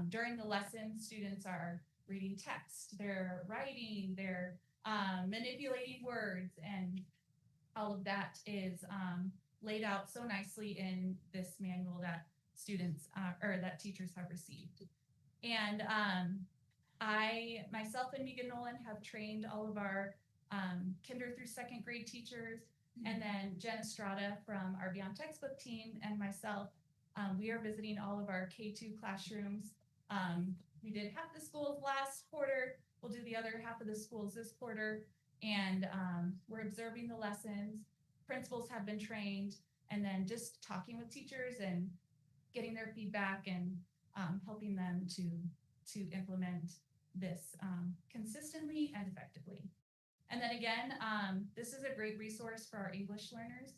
Speaker 14: During the lesson, students are reading text, they're writing, they're manipulating words, and all of that is laid out so nicely in this manual that students or that teachers have received. And I, myself and Megan Nolan have trained all of our kinder through second grade teachers, and then Jen Estrada from our Beyond Textbook team and myself, we are visiting all of our K2 classrooms. We did half the schools last quarter. We'll do the other half of the schools this quarter. And we're observing the lessons. Principals have been trained, and then just talking with teachers and getting their feedback and helping them to implement this consistently and effectively. And then again, this is a great resource for our English learners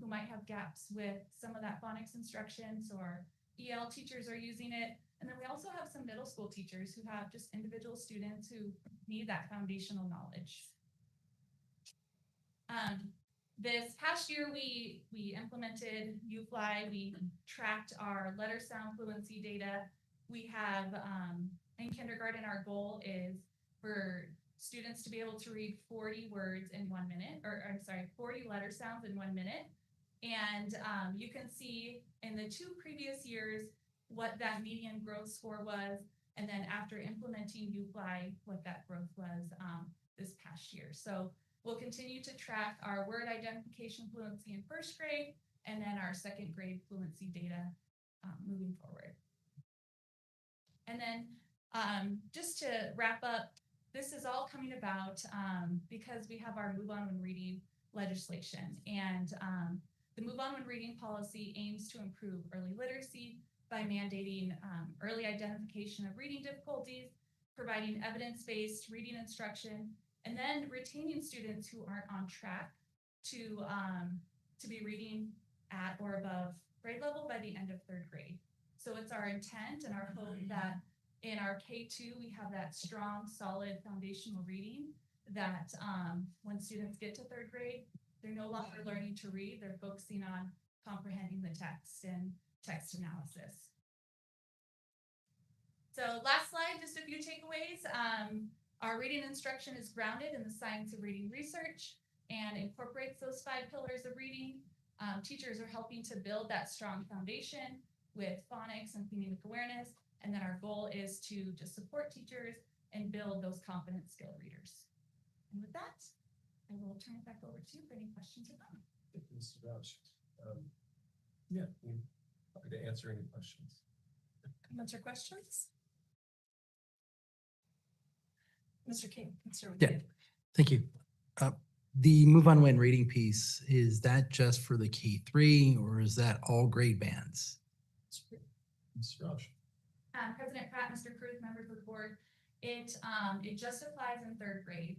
Speaker 14: who might have gaps with some of that phonics instruction. So our EL teachers are using it. And then we also have some middle school teachers who have just individual students who need that foundational knowledge. This past year, we implemented UFly. We tracked our letter sound fluency data. We have in kindergarten kindergarten, our goal is for students to be able to read 40 words in 1 minute, or I'm sorry, 40 letter sounds in 1 minute. And you can see in the 2 previous years what that median growth score was, and then after implementing UFly, what that growth was this past year. So we'll continue to track our word identification fluency in 1st grade, and then our 2nd grade fluency data moving forward. And then just to wrap up, this is all coming about because we have our Move On When Reading legislation. And the Move On When Reading policy aims to improve early literacy by mandating early identification of reading difficulties, providing evidence-based reading instruction, and then retaining students who aren't on track to be reading at or above grade level by the end of 3rd grade. So it's our intent and our hope that in our K2, we have that strong, solid foundational reading that when students get to 3rd grade, they're no longer learning to read, they're focusing on comprehending the text and text analysis. So last slide, just a few takeaways. Our reading instruction is grounded in the science of reading research and incorporates those 5 pillars of reading. Teachers are helping to build that strong foundation with phonics and phonemic awareness. And then our goal is to just support teachers and build those confident, skilled readers. And with that, I will turn it back over to you for any questions or comments.
Speaker 2: Thank you, Mr. Roush. Yeah, I'm happy to answer any questions.
Speaker 3: Comments or questions? Mr. King, Mr.
Speaker 12: Yeah, thank you. The Move On When reading piece, is that just for the K3 or is that all grade bands?
Speaker 2: Mr. Roush.
Speaker 14: President Pratt, Mr. Cruz, members of the board, it just applies in 3rd grade,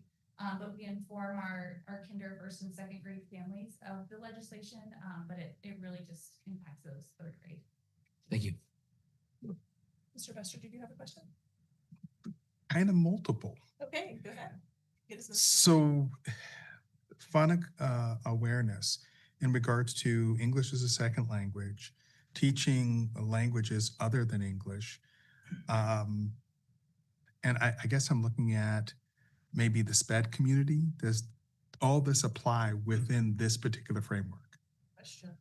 Speaker 14: but we inform our kinder, 1st and 2nd grade families of the legislation, but it really just impacts those 3rd grade.
Speaker 12: Thank you.
Speaker 3: Mr. Bester, did you have a question?
Speaker 1: Kind of multiple.
Speaker 3: Okay, go ahead.
Speaker 1: So phonic awareness in regards to English as a 2nd language, teaching languages other than English. And I guess I'm looking at maybe the SPED community. Does all this apply within this particular framework?
Speaker 3: Question.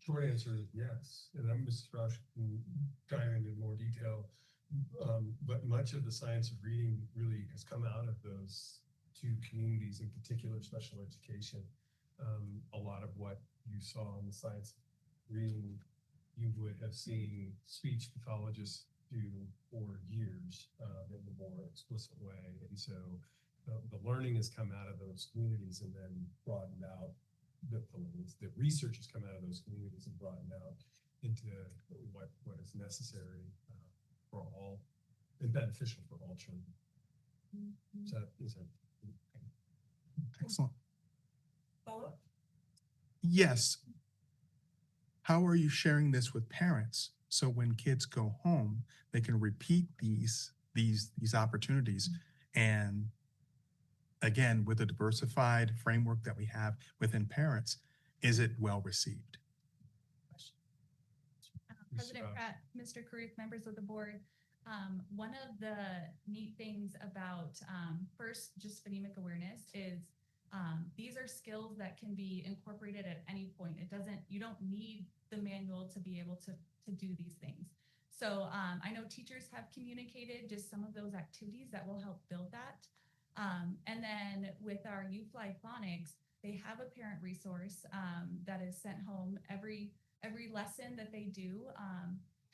Speaker 2: Short answer is yes. And then Mrs. Roush can dive into more detail. But much of the science of reading really has come out of those 2 communities, in particular special education. A lot of what you saw in the science of reading, you would have seen speech pathologists do for years in a more explicit way. And so the learning has come out of those communities and then broadened out. The research has come out of those communities and broadened out into what is necessary for all and beneficial for all children. Is that
Speaker 1: Excellent.
Speaker 3: Follow-up?
Speaker 1: Yes. How are you sharing this with parents? So when kids go home, they can repeat these opportunities. And again, with a diversified framework that we have within parents, is it well received?
Speaker 14: President Pratt, Mr. Carruth, members of the board, one of the neat things about first, just phonemic awareness is these are skills that can be incorporated at any point. You don't need the manual to be able to do these things. So I know teachers have communicated just some of those activities that will help build that. And then with our UFly Phonics, they have a parent resource that is sent home. Every lesson that they do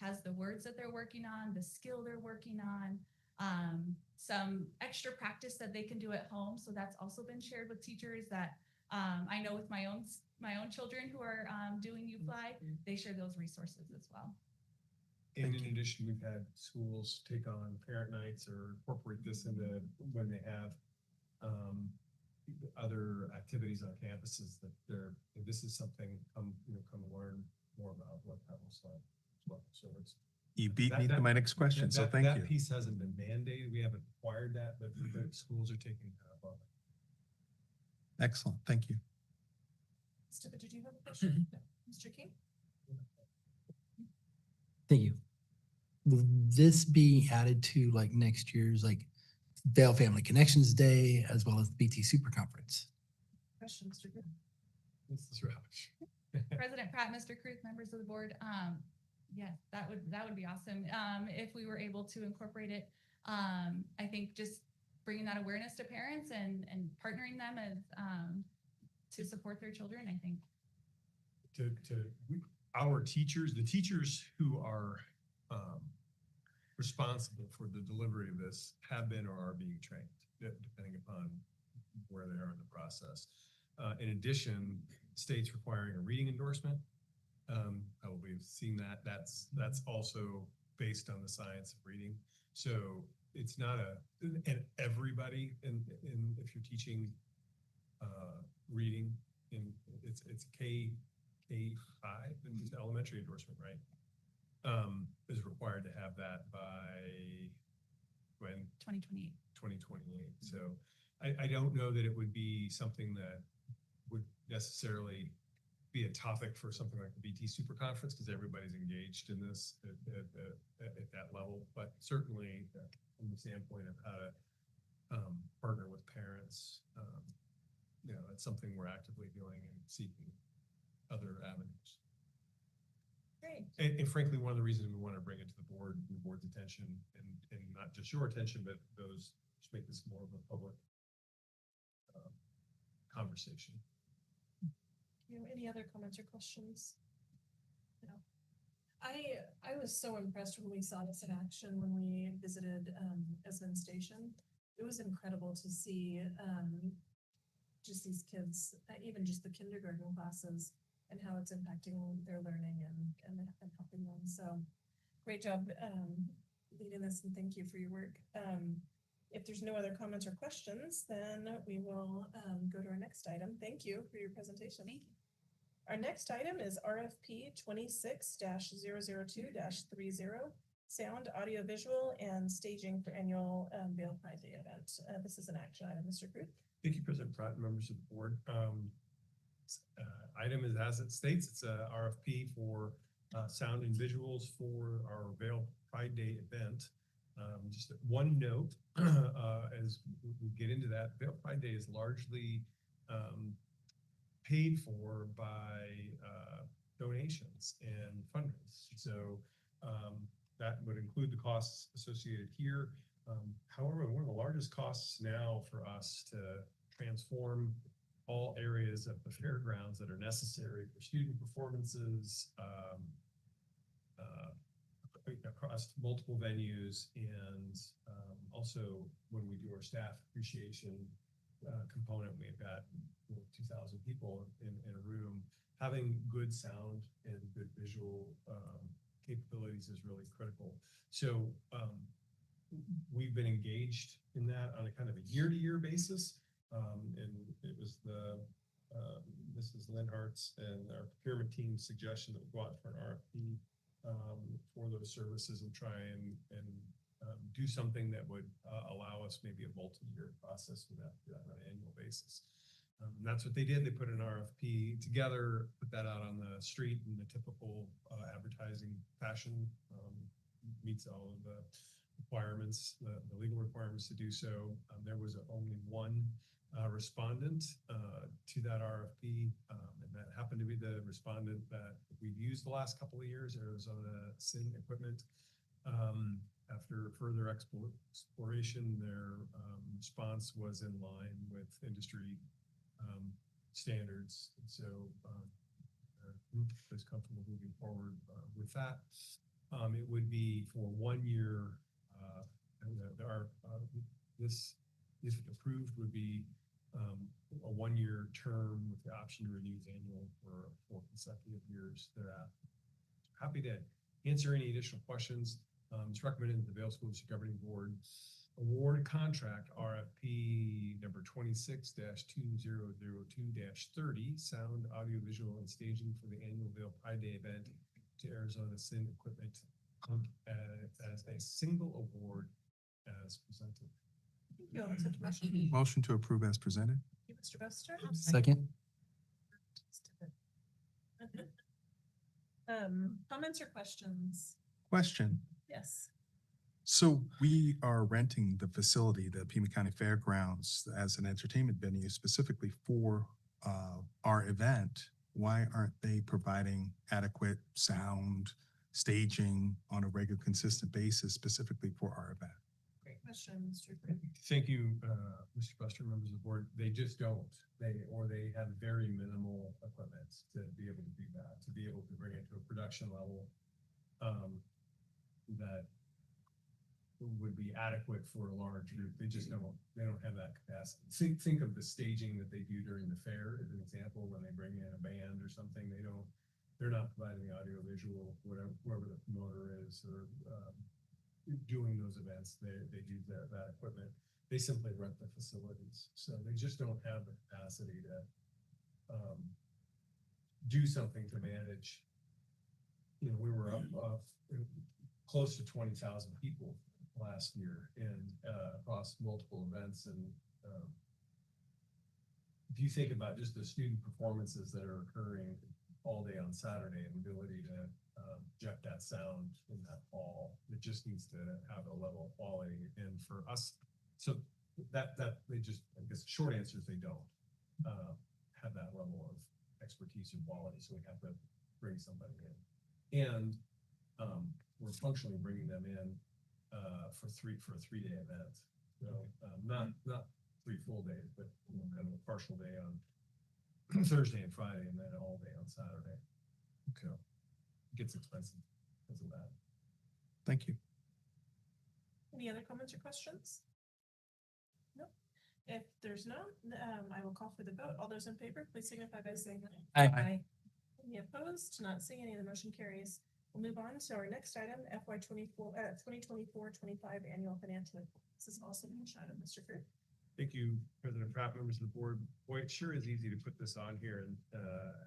Speaker 14: has the words that they're working on, the skill they're working on, some extra practice that they can do at home. So that's also been shared with teachers that I know with my own children who are doing UFly, they share those resources as well.
Speaker 2: And in addition, we've had schools take on parent nights or incorporate this into when they have other activities on campuses that this is something come learn more about what that looks like as well. So
Speaker 1: You beat me to my next question, so thank you.
Speaker 2: That piece hasn't been mandated. We haven't required that, but the schools are taking it up on it.
Speaker 1: Excellent, thank you.
Speaker 3: Mr. Did you have a question? Mr. King?
Speaker 12: Thank you. will this be added to like next year's like Vale Family Connections Day as well as the BT Super Conference?
Speaker 3: Question, Mr. Good.
Speaker 2: Mrs. Roush.
Speaker 14: President Pratt, Mr. Cruz, members of the board, yeah, that would be awesome. If we were able to incorporate it, I think just bringing that awareness to parents and partnering them as to support their children, I think.
Speaker 2: Our teachers, the teachers who are responsible for the delivery of this have been or are being trained, depending upon where they are in the process. In addition, states requiring a reading endorsement. Probably have seen that. That's also based on the science of reading. So it's not and everybody if you're teaching reading it's K5 and it's elementary endorsement, right? Is required to have that by when
Speaker 14: 2028.
Speaker 2: 2028. So I don't know that it would be something that would necessarily be a topic for something like the BT Super Conference because everybody's engaged in this at that level. But certainly from the standpoint of how to partner with parents, that's something we're actively doing and seeking other avenues.
Speaker 3: Great.
Speaker 2: And frankly, one of the reasons we want to bring it to the board's attention and not just your attention, but those just make this more of a public conversation.
Speaker 3: Any other comments or questions? No. I was so impressed when we saw this in action when we visited Esmond Station. It was incredible to see just these kids, even just the kindergarten classes, and how it's impacting their learning and helping them. So great job leading this, and thank you for your work. If there's no other comments or questions, then we will go to our next item. Thank you for your presentation.
Speaker 14: Thank you.
Speaker 3: Our next item is RFP 26-002-30, sound, audio, visual, and staging for annual Vale Pride Day event. This is an action item, Mr. Groot.
Speaker 2: Thank you, President Pratt and members of the board. Item is as it states, it's a RFP for sound and visuals for our Vale Pride Day event. Just one note, as we get into that, Vale Pride Day is largely paid for by donations and fundraisers. So that would include the costs associated here. However, one of the largest costs now for us to transform all areas of the fairgrounds that are necessary for student performances across multiple venues, and also when we do our staff appreciation component, we've got 2,000 people in a room. Having good sound and good visual capabilities is really critical. So we've been engaged in that on a kind of a year-to-year basis. And it was Mrs. Linhart's and our procurement team's suggestion that we go out for an RFP for those services and try and do something that would allow us maybe a multi-year process for that on an annual basis. And that's what they did. They put an RFP together, put that out on the street in the typical advertising fashion, meets all of the requirements, the legal requirements to do so. There was only one respondent to that RFP, and that happened to be the respondent that we've used the last couple of years, Arizona SIN Equipment. After further exploration, their response was in line with industry standards. And so our group is comfortable moving forward with that. It would be for 1 year. This, if approved, would be a 1 year term with the option to renew annual for 4 consecutive years thereafter. Happy to answer any additional questions. It's recommended that the Vale School District Governing Board award contract RFP number 26-2002-30, sound, audio, visual, and staging for the annual Vale Pride Day event to Arizona SIN Equipment as a single award as presented.
Speaker 3: Thank you. I'll accept a motion.
Speaker 1: Motion to approve as presented.
Speaker 3: Thank you, Mr. Buster.
Speaker 12: Second.
Speaker 3: Comments or questions?
Speaker 1: Question,
Speaker 3: Yes.
Speaker 1: So we are renting the facility, the Pima County Fairgrounds, as an entertainment venue specifically for our event. Why aren't they providing adequate sound, staging on a regular, consistent basis specifically for our event?
Speaker 3: Great question, Mr. Grimm.
Speaker 2: Thank you, Mr. Buster, members of the board. They just don't. They have very minimal equipment to be able to do that, to be able to bring it to a production level that would be adequate for a large group. They just don't have that capacity. Think of the staging that they do during the fair as an example, when they bring in a band or something. They're not providing the audio visual, whoever the promoter is, or doing those events. They use that equipment. They simply rent the facilities. So they just don't have the capacity to do something to manage. You know, we were up close to 20,000 people last year and across multiple events. And if you think about just the student performances that are occurring all day on Saturday, and the ability to project that sound in that hall, it just needs to have a level of quality. And for us, so that they just, I guess the short answer is they don't have that level of expertise and quality. So we have to bring somebody in, and we're functionally bringing them in for a 3-day event. So not 3 full days, but kind of a partial day on Thursday and Friday, and then all day on Saturday. Okay, it gets expensive because of that.
Speaker 1: Thank you.
Speaker 3: Any other comments or questions? Nope. If there's none, I will call for the vote. All those in favor, please signify by saying aye.
Speaker 12: Aye.
Speaker 3: Any opposed? Not seeing any, the motion carries. We'll move on to our next item, FY 2024-25 annual financial report. This is also being shot at Mr. Fruit.
Speaker 2: Thank you, President Pratt, members of the board. Boy, it sure is easy to put this on here and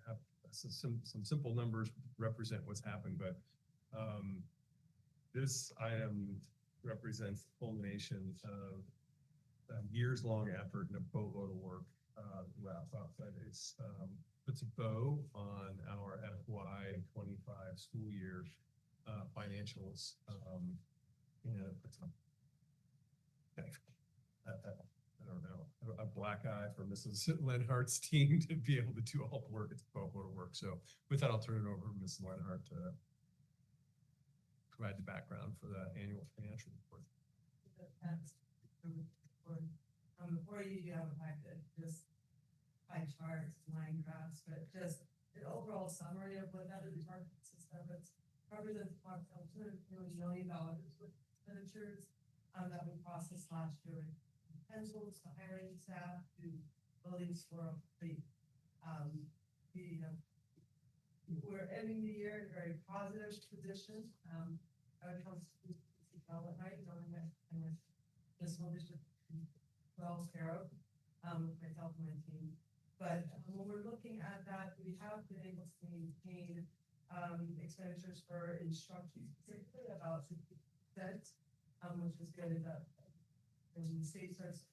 Speaker 2: have some simple numbers represent what's happened, but this item represents the culmination of years-long effort and a boatload of work wrapped up. That is puts a bow on our FY 25 school year financials. And it puts I don't know, a black eye for Mrs. Lenhart's team to be able to do all the work. It's a boatload of work. So with that, I'll turn it over to Mrs. Lenhart to provide the background for the annual financial report.
Speaker 15: Before you have a packet, just pie charts, line graphs, but just an overall summary of what that department system is. Represents approximately $200 million with expenditures that we processed last year. Pencils to hiring staff to buildings for the we're ending the year in a very positive position. When it comes to development, knowing that this one is well care of myself and my team. But when we're looking at that, we have been able to maintain expenditures for instruction, particularly about 60%, which is good enough. And the state starts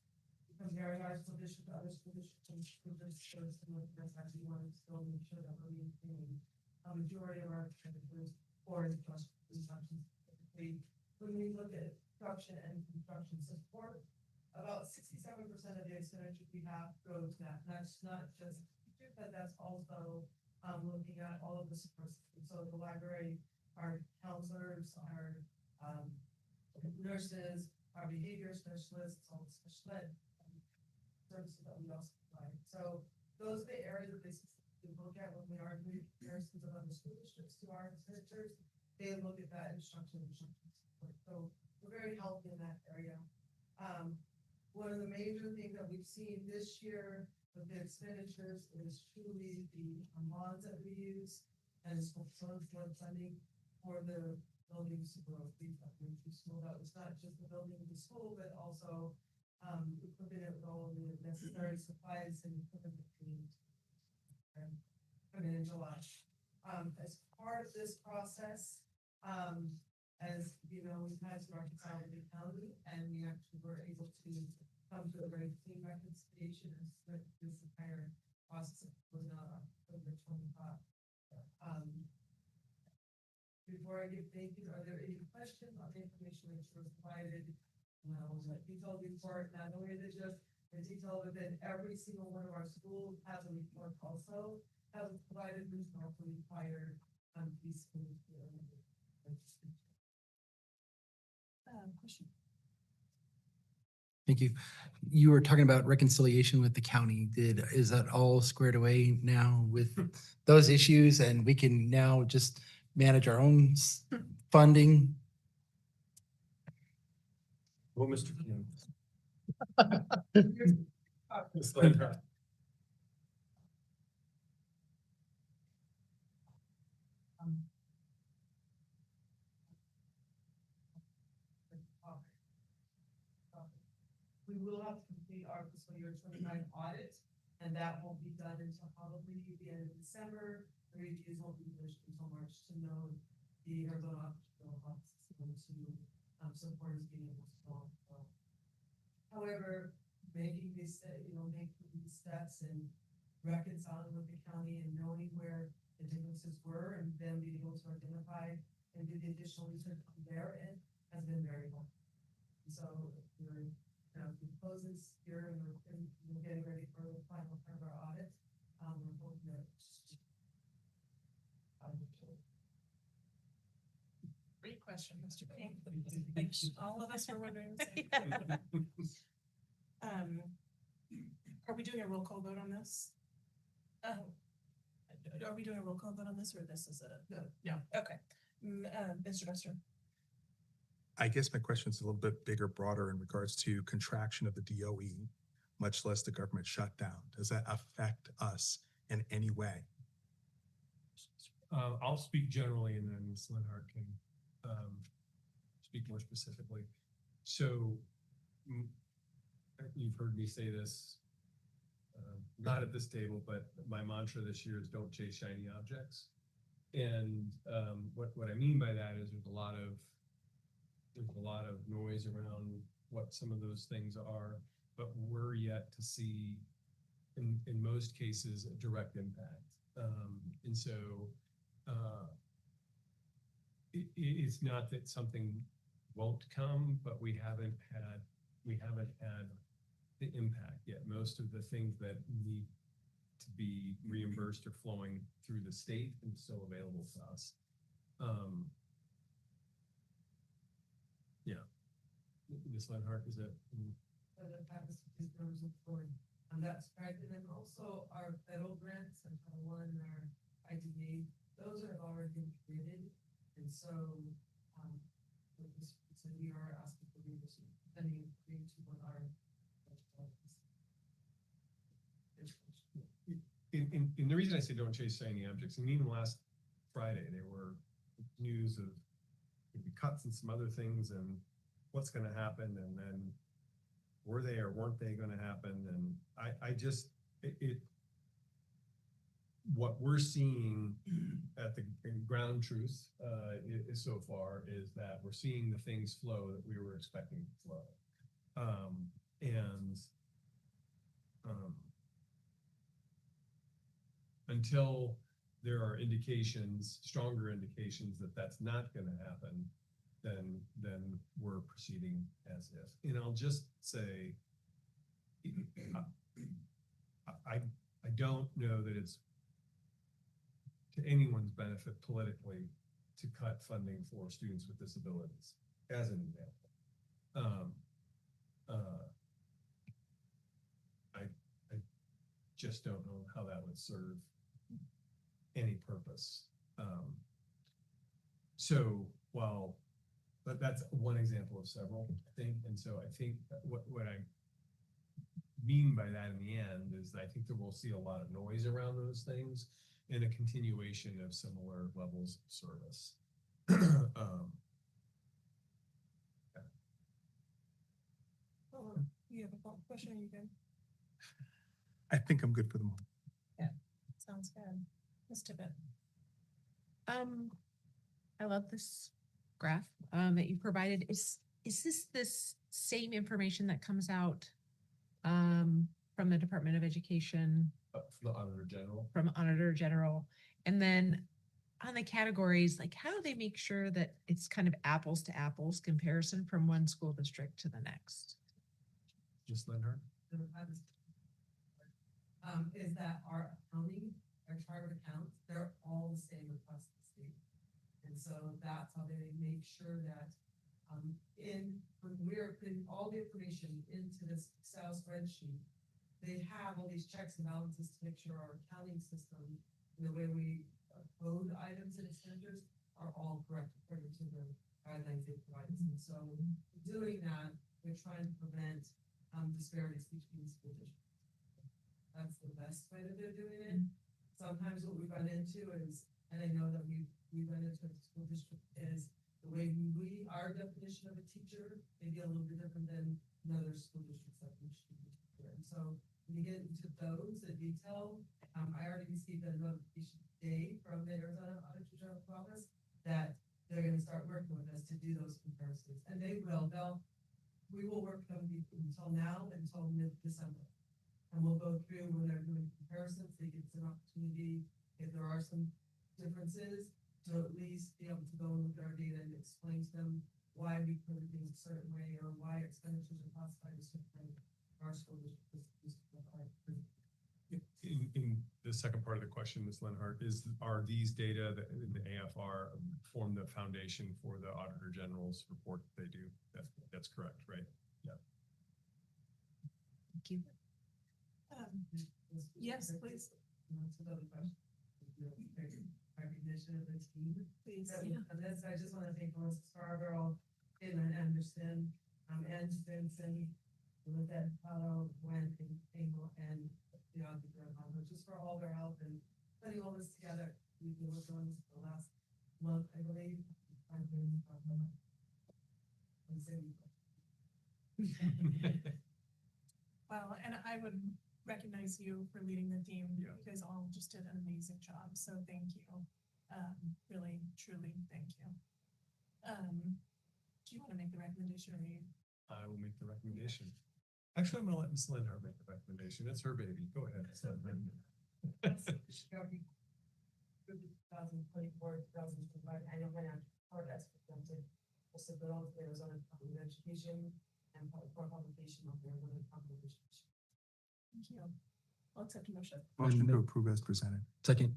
Speaker 15: comparing our school district to other school districts, that's actually one to still make sure that we're maintaining a majority of our expenditures for instruction. Typically, when we look at instruction and construction support, about 67% of the expenditures we have go to that. And that's not just teachers, but that's also looking at all of the supports. So the library, our counselors, our nurses, our behavior specialists, all the special ed services that we also provide. So those are the areas that they specifically look at when we are doing comparisons of other school districts to our expenditures. They look at that instruction support. So we're very healthy in that area. One of the major things that we've seen this year with the expenditures is truly the bonds that we use and so funding for the buildings growth. So that was not just the building of the school, but also equipping it with all of the necessary supplies and equipment that we need in July. As part of this process, as you know, we've had to reconcile with the county, and we actually were able to come to a very clean reconciliation as this entire process was not October 25. Before I give thank you, are there any questions the information which was provided, detailed report, not only the just the detail within every single one of our schools has a report also, has provided, which also required, these schools.
Speaker 3: Question.
Speaker 12: Thank you. You were talking about reconciliation with the county. Is that all squared away now with those issues and we can now just manage our own funding?
Speaker 2: Well, Mr. King.
Speaker 15: We will have to complete our fiscal year 29 audit, and that won't be done until probably the end of December. The reviews won't be finished until March to know the Arizona office is going to support us being able to go. However, making these, making these steps and reconciling with the county and knowing where the differences were and then being able to identify and do the additional research on their end has been very helpful. And so we're we close this year and we're getting ready for the final part of our audit. We're hoping that.
Speaker 3: Great question, Mr. Payne. All of us are wondering. Are we doing a roll call vote on this? Are we doing a roll call vote on this, or this is a?
Speaker 15: Yeah.
Speaker 3: Okay. Mr. Buster.
Speaker 1: I guess my question is a little bit bigger, broader in regards to contraction of the DOE, much less the government shutdown. Does that affect us in any way?
Speaker 2: I'll speak generally and then Ms. Lenhart can speak more specifically. So you've heard me say this, not at this table, but my mantra this year is don't chase shiny objects. And what I mean by that is there's a lot of noise around what some of those things are, but we're yet to see, in most cases, a direct impact. And so it's not that something won't come, but we haven't had the impact yet. Most of the things that need to be reimbursed are flowing through the state and still available to us. Yeah. Ms. Lenhart, is that?
Speaker 15: And that's correct. And then also our federal grants and Title I and our IDA, those have already been committed. And so, so we are asking for reimbursement, depending to what our.
Speaker 2: And the reason I say don't chase shiny objects, and even last Friday, there were news of maybe cuts and some other things and what's going to happen, and then were they or weren't they going to happen? And I just what we're seeing at the ground truth is so far is that we're seeing the things flow that we were expecting to flow, until there are indications, stronger indications that that's not going to happen, then we're proceeding as if. And I'll just say, I don't know that it's to anyone's benefit politically to cut funding for students with disabilities, as an example. I just don't know how that would serve any purpose. So while, but that's one example of several, I think. And so I think what I mean by that in the end is I think that we'll see a lot of noise around those things and a continuation of similar levels of service.
Speaker 3: You have a follow-up question? Are you good?
Speaker 1: I think I'm good for the moment.
Speaker 3: Yeah, sounds good. Ms. Tippett.
Speaker 16: I love this graph that you provided. Is this same information that comes out from the Department of Education?
Speaker 2: From the Auditor General.
Speaker 16: From Auditor General. And then on the categories, like how do they make sure that it's kind of apples to apples comparison from one school district to the next?
Speaker 2: Just let her.
Speaker 15: Is that our accounting, our chart of accounts, they're all the same across the state. And so that's how they make sure that when we're putting all the information into this Excel spreadsheet, they have all these checks and balances to make sure our accounting system, the way we code items and expenditures are all correct according to the guidelines they provide us. And so doing that, we're trying to prevent disparities between school districts. That's the best way that they're doing it. Sometimes what we run into is, and I know that we run into a school district, is the way our definition of a teacher may be a little bit different than another school district's definition of a teacher. And so when you get into those in detail, I already received a notification today from the Arizona Auditor General's Office that they're going to start working with us to do those comparisons. And we will work with them until now, until mid-December. And we'll go through when they're doing comparisons, they get an opportunity, if there are some differences, to at least be able to go and look at our data and explain to them why we put things a certain way or why expenditures are classified a certain way. Our school district
Speaker 2: In the second part of the question, Ms. Lenhart, are these data that in the AFR form the foundation for the Auditor General's report that they do? That's correct, right? Yeah.
Speaker 16: Thank you.
Speaker 3: Yes, please.
Speaker 15: Recognition of the team.
Speaker 3: Please.
Speaker 15: And this, I just want to thank Melissa Scarborough, Caitlin Anderson, and Vincent, Lizette Paulo, Gwen, and Engel, and the auditor, just for all their help and putting all this together. We've been working on this for the last month, I believe.
Speaker 3: Well, and I would recognize you for leading the team.
Speaker 2: Yeah.
Speaker 3: You guys all just did an amazing job. So thank you. Really, truly, thank you. Do you want to make the recommendation or you?
Speaker 2: I will make the recommendation. Actually, I'm gonna let Ms. Lenhart make the recommendation. It's her baby. Go ahead. Ms. Lenhart.
Speaker 15: 2024, 2025 annual financial report as presented, also build the Arizona Department of Education and for publication of the Arizona Department of Education.
Speaker 3: Thank you. I'll accept a motion.
Speaker 1: Motion to approve as presented.
Speaker 12: Second.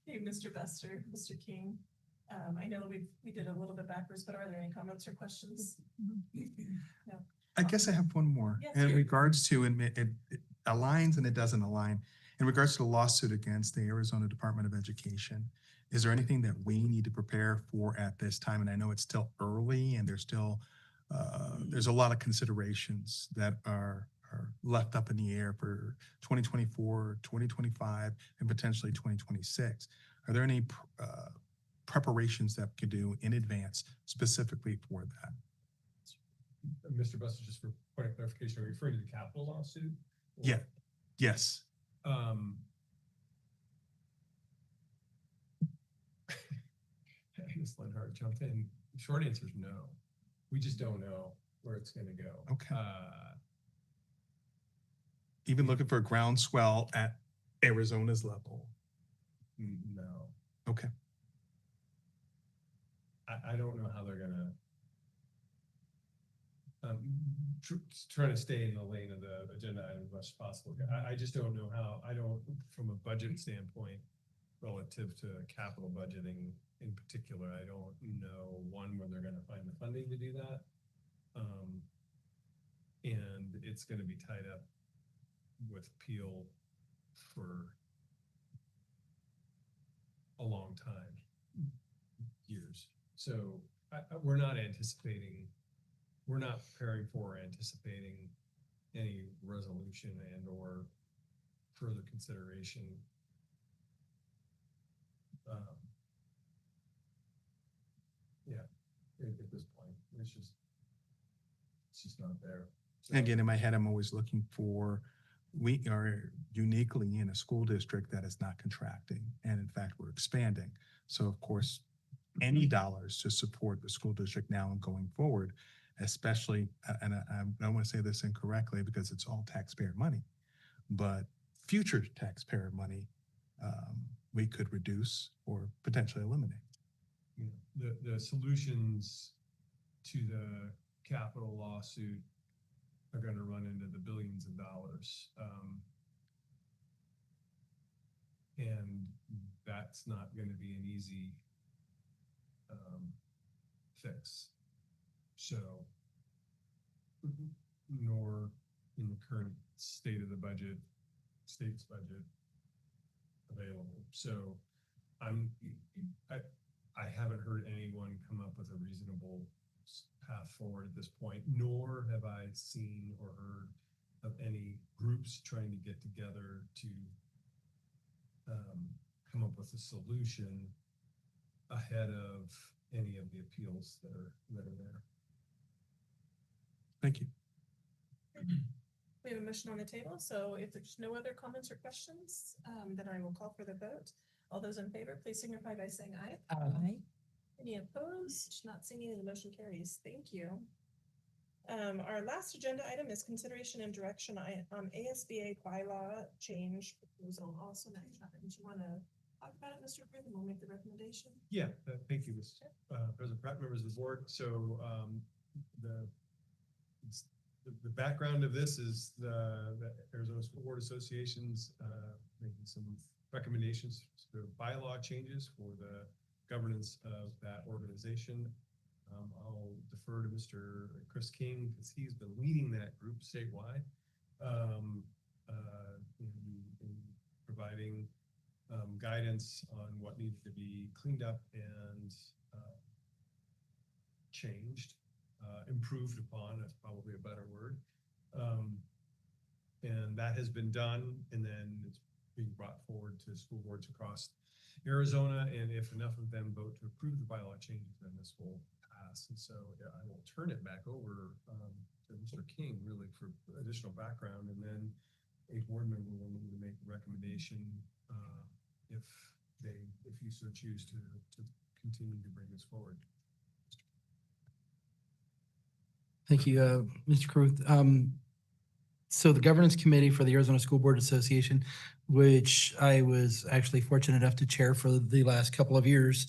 Speaker 3: Hey, Mr. Bester, Mr. King. I know we did a little bit backwards, but are there any comments or questions? No.
Speaker 1: I guess I have one more
Speaker 3: Yes,
Speaker 1: in
Speaker 3: sure.
Speaker 1: regards to, and it aligns and it doesn't align. In regards to the lawsuit against the Arizona Department of Education, is there anything that we need to prepare for at this time? And I know it's still early and there's still, there's a lot of considerations that are left up in the air for 2024, 2025, and potentially 2026. Are there any preparations that we could do in advance specifically for that?
Speaker 2: Mr. Buster, just for point of clarification, are you referring to the capital lawsuit?
Speaker 1: Yeah. Yes.
Speaker 2: Ms. Lenhart jumped in. Short answer is no. We just don't know where it's going to go.
Speaker 1: Okay. Even looking for a groundswell at Arizona's level?
Speaker 2: No.
Speaker 1: Okay.
Speaker 2: I don't know how they're gonna trying to stay in the lane of the agenda item as much as possible. I just don't know how. I don't, from a budget standpoint, relative to capital budgeting in particular, I don't know where they're going to find the funding to do that, and it's going to be tied up with Peel for a long time, years. So we're not preparing for or anticipating any resolution and or further consideration. At this point, it's just not there. So,
Speaker 1: Again, in my head, I'm always looking for, we are uniquely in a school district that is not contracting. And in fact, we're expanding. So of course, any dollars to support the school district now and going forward, especially, and I don't want to say this incorrectly because it's all taxpayer money, but future taxpayer money, we could reduce or potentially eliminate.
Speaker 2: You know, the solutions to the capital lawsuit are gonna run into the billions of dollars. And that's not gonna be an easy fix. So, nor in the current state of the budget, state's budget available. So I haven't heard anyone come up with a reasonable path forward at this point, nor have I seen or heard of any groups trying to get together to come up with a solution ahead of any of the appeals that are there.
Speaker 1: Thank you.
Speaker 3: We have a motion on the table, so if there's no other comments or questions, then I will call for the vote. All those in favor, please signify by saying aye.
Speaker 16: Aye.
Speaker 3: Any opposed? Not seeing any, the motion carries. Thank you. Our last agenda item is consideration and direction on ASBA bylaw change proposal. Also, next topic. Do you want to talk about it, Mr. Griffin? We'll make the recommendation.
Speaker 2: Yeah, thank you, Mr. President Pratt, members of the board. So the background of this is the Arizona School Board Association's making some recommendations for bylaw changes for the governance of that organization. I'll defer to Mr. Chris King because he's been leading that group statewide in providing guidance on what needs to be cleaned up and changed, improved upon, that's probably a better word. And that has been done, and then it's being brought forward to school boards across Arizona, and if enough of them vote to approve the bylaw changes, then this will pass. And so I will turn it back over to Mr. King, really, for additional background, and then a board member will need to make a recommendation if you so choose to continue to bring this forward.
Speaker 12: Thank you, Mr. Caruth. So the governance committee for the Arizona School Board Association, which I was actually fortunate enough to chair for the last couple of years,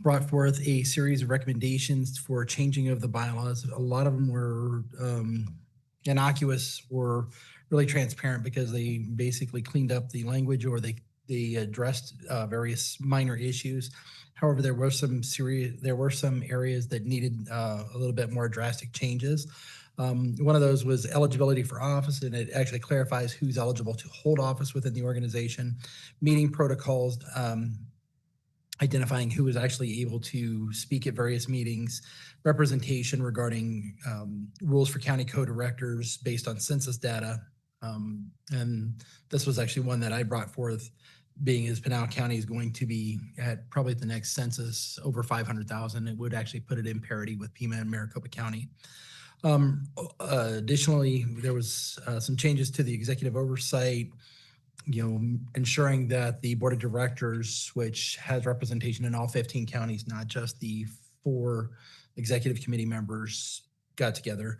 Speaker 12: brought forth a series of recommendations for changing of the bylaws. A lot of them were innocuous, or really transparent, because they basically cleaned up the language, or they addressed various minor issues. However, there were some areas that needed a little bit more drastic changes. One of those was eligibility for office, and it actually clarifies who's eligible to hold office within the organization, meeting protocols, identifying who is actually able to speak at various meetings, representation regarding rules for county co-directors based on census data. And this was actually one that I brought forth, being as Pinal County is going to be at probably the next census over 500,000. It would actually put it in parity with Pima and Maricopa County. Additionally, there was some changes to the executive oversight, ensuring that the board of directors, which has representation in all 15 counties, not just the 4 executive committee members, got together.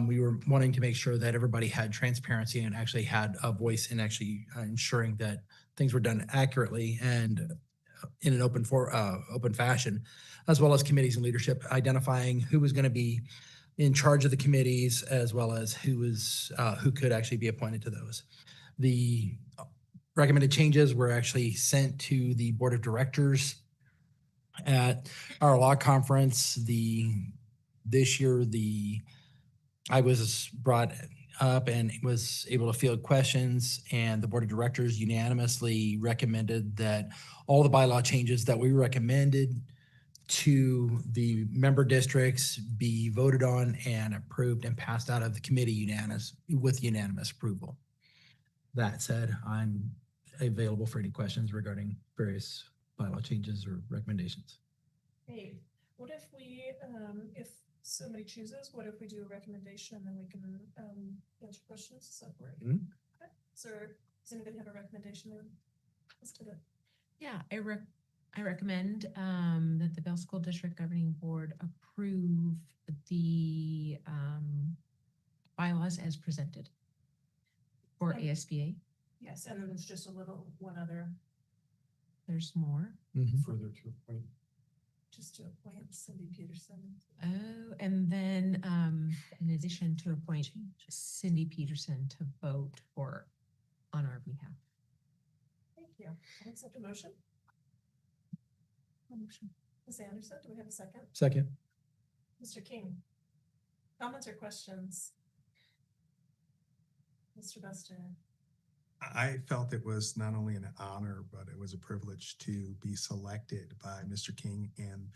Speaker 12: We were wanting to make sure that everybody had transparency and actually had a voice in actually ensuring that things were done accurately and in an open fashion, as well as committees and leadership, identifying who was going to be in charge of the committees, as well as who could actually be appointed to those. The recommended changes were actually sent to the board of directors at our law conference. This year, I was brought up and was able to field questions, and the board of directors unanimously recommended that all the bylaw changes that we recommended to the member districts be voted on and approved and passed out of the committee with unanimous approval. That said, I'm available for any questions regarding various bylaw changes or recommendations.
Speaker 3: Hey, what if we, if somebody chooses, what if we do a recommendation and then we can answer questions? Does that work?
Speaker 12: Mm-hmm.
Speaker 3: Okay. So does anybody have a recommendation? Let's do it.
Speaker 16: Yeah, I recommend that the Vail School District Governing Board approve the bylaws as presented for ASBA.
Speaker 3: Yes, and then there's just one other
Speaker 16: There's more.
Speaker 2: Further to appoint.
Speaker 3: Just to appoint Cindy Peterson.
Speaker 16: Oh, and then, in addition to appoint Cindy Peterson to vote for on our behalf.
Speaker 3: Thank you. I'll accept a motion. Ms. Anderson, do we have a second?
Speaker 12: Second.
Speaker 3: Mr. King? Comments or questions? Mr. Buster?
Speaker 1: I felt it was not only an honor, but it was a privilege to be selected by Mr. King and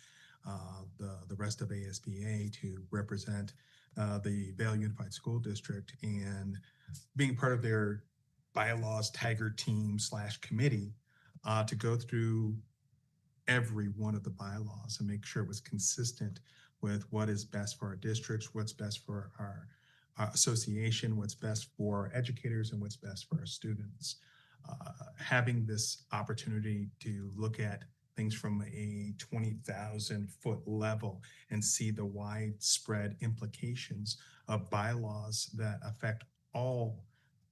Speaker 1: the rest of ASBA to represent the Vale Unified School District, and being part of their bylaws Tiger team / committee to go through every one of the bylaws and make sure it was consistent with what is best for our districts, what's best for our association, what's best for our educators, and what's best for our students. Having this opportunity to look at things from a 20,000-foot level and see the widespread implications of bylaws that affect all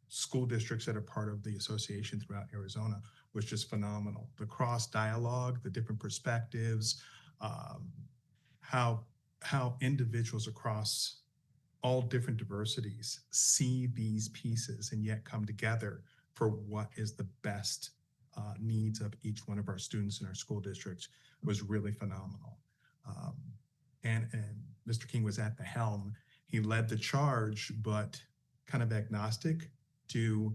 Speaker 1: school districts that are part of the association throughout Arizona was just phenomenal. The cross dialogue, the different perspectives, how individuals across all different diversities see these pieces and yet come together for what is the best needs of each one of our students in our school districts was really phenomenal. And Mr. King was at the helm. He led the charge, but kind of agnostic to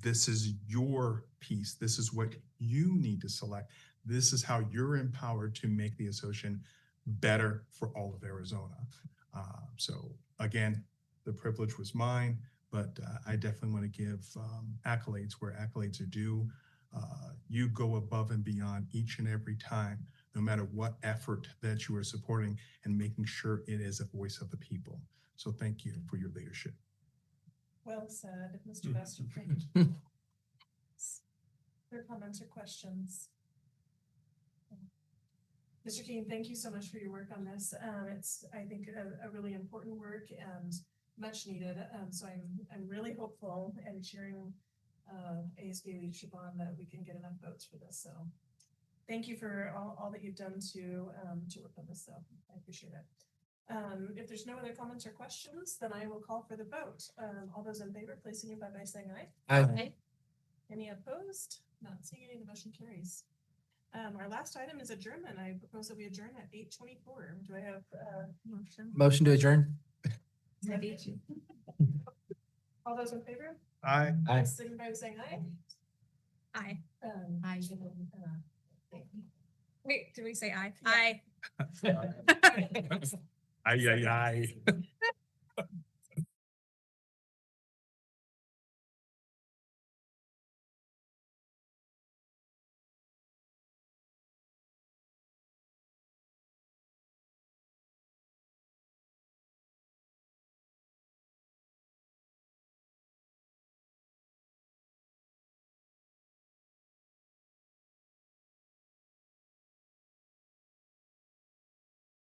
Speaker 1: this is your piece. This is what you need to select. This is how you're empowered to make the association better for all of Arizona. So again, the privilege was mine, but I definitely want to give accolades where accolades are due. You go above and beyond each and every time, no matter what effort that you are supporting, and making sure it is a voice of the people. So thank you for your leadership.
Speaker 3: Well said, Mr. Buster. Thank you. Other comments or questions? Mr. King, thank you so much for your work on this. It's, I think, a really important work and much needed. So I'm really hopeful and cheering ASB leadership on that we can get enough votes for this. So thank you for all that you've done to work on this. So I appreciate it. If there's no other comments or questions, then I will call for the vote. All those in favor, please signify by saying aye.
Speaker 12: Aye.
Speaker 3: Any opposed? Not seeing any, the motion carries. Our last item is adjournment. I propose that we adjourn at 8:24. Do I have a motion?
Speaker 12: Motion to adjourn.
Speaker 3: All those in favor?
Speaker 1: Aye.
Speaker 12: Aye.
Speaker 3: Signify by saying aye.
Speaker 11: Aye.
Speaker 16: Aye.
Speaker 11: Wait, did we say aye?
Speaker 3: Yeah.
Speaker 11: Aye.
Speaker 1: Aye, aye, aye.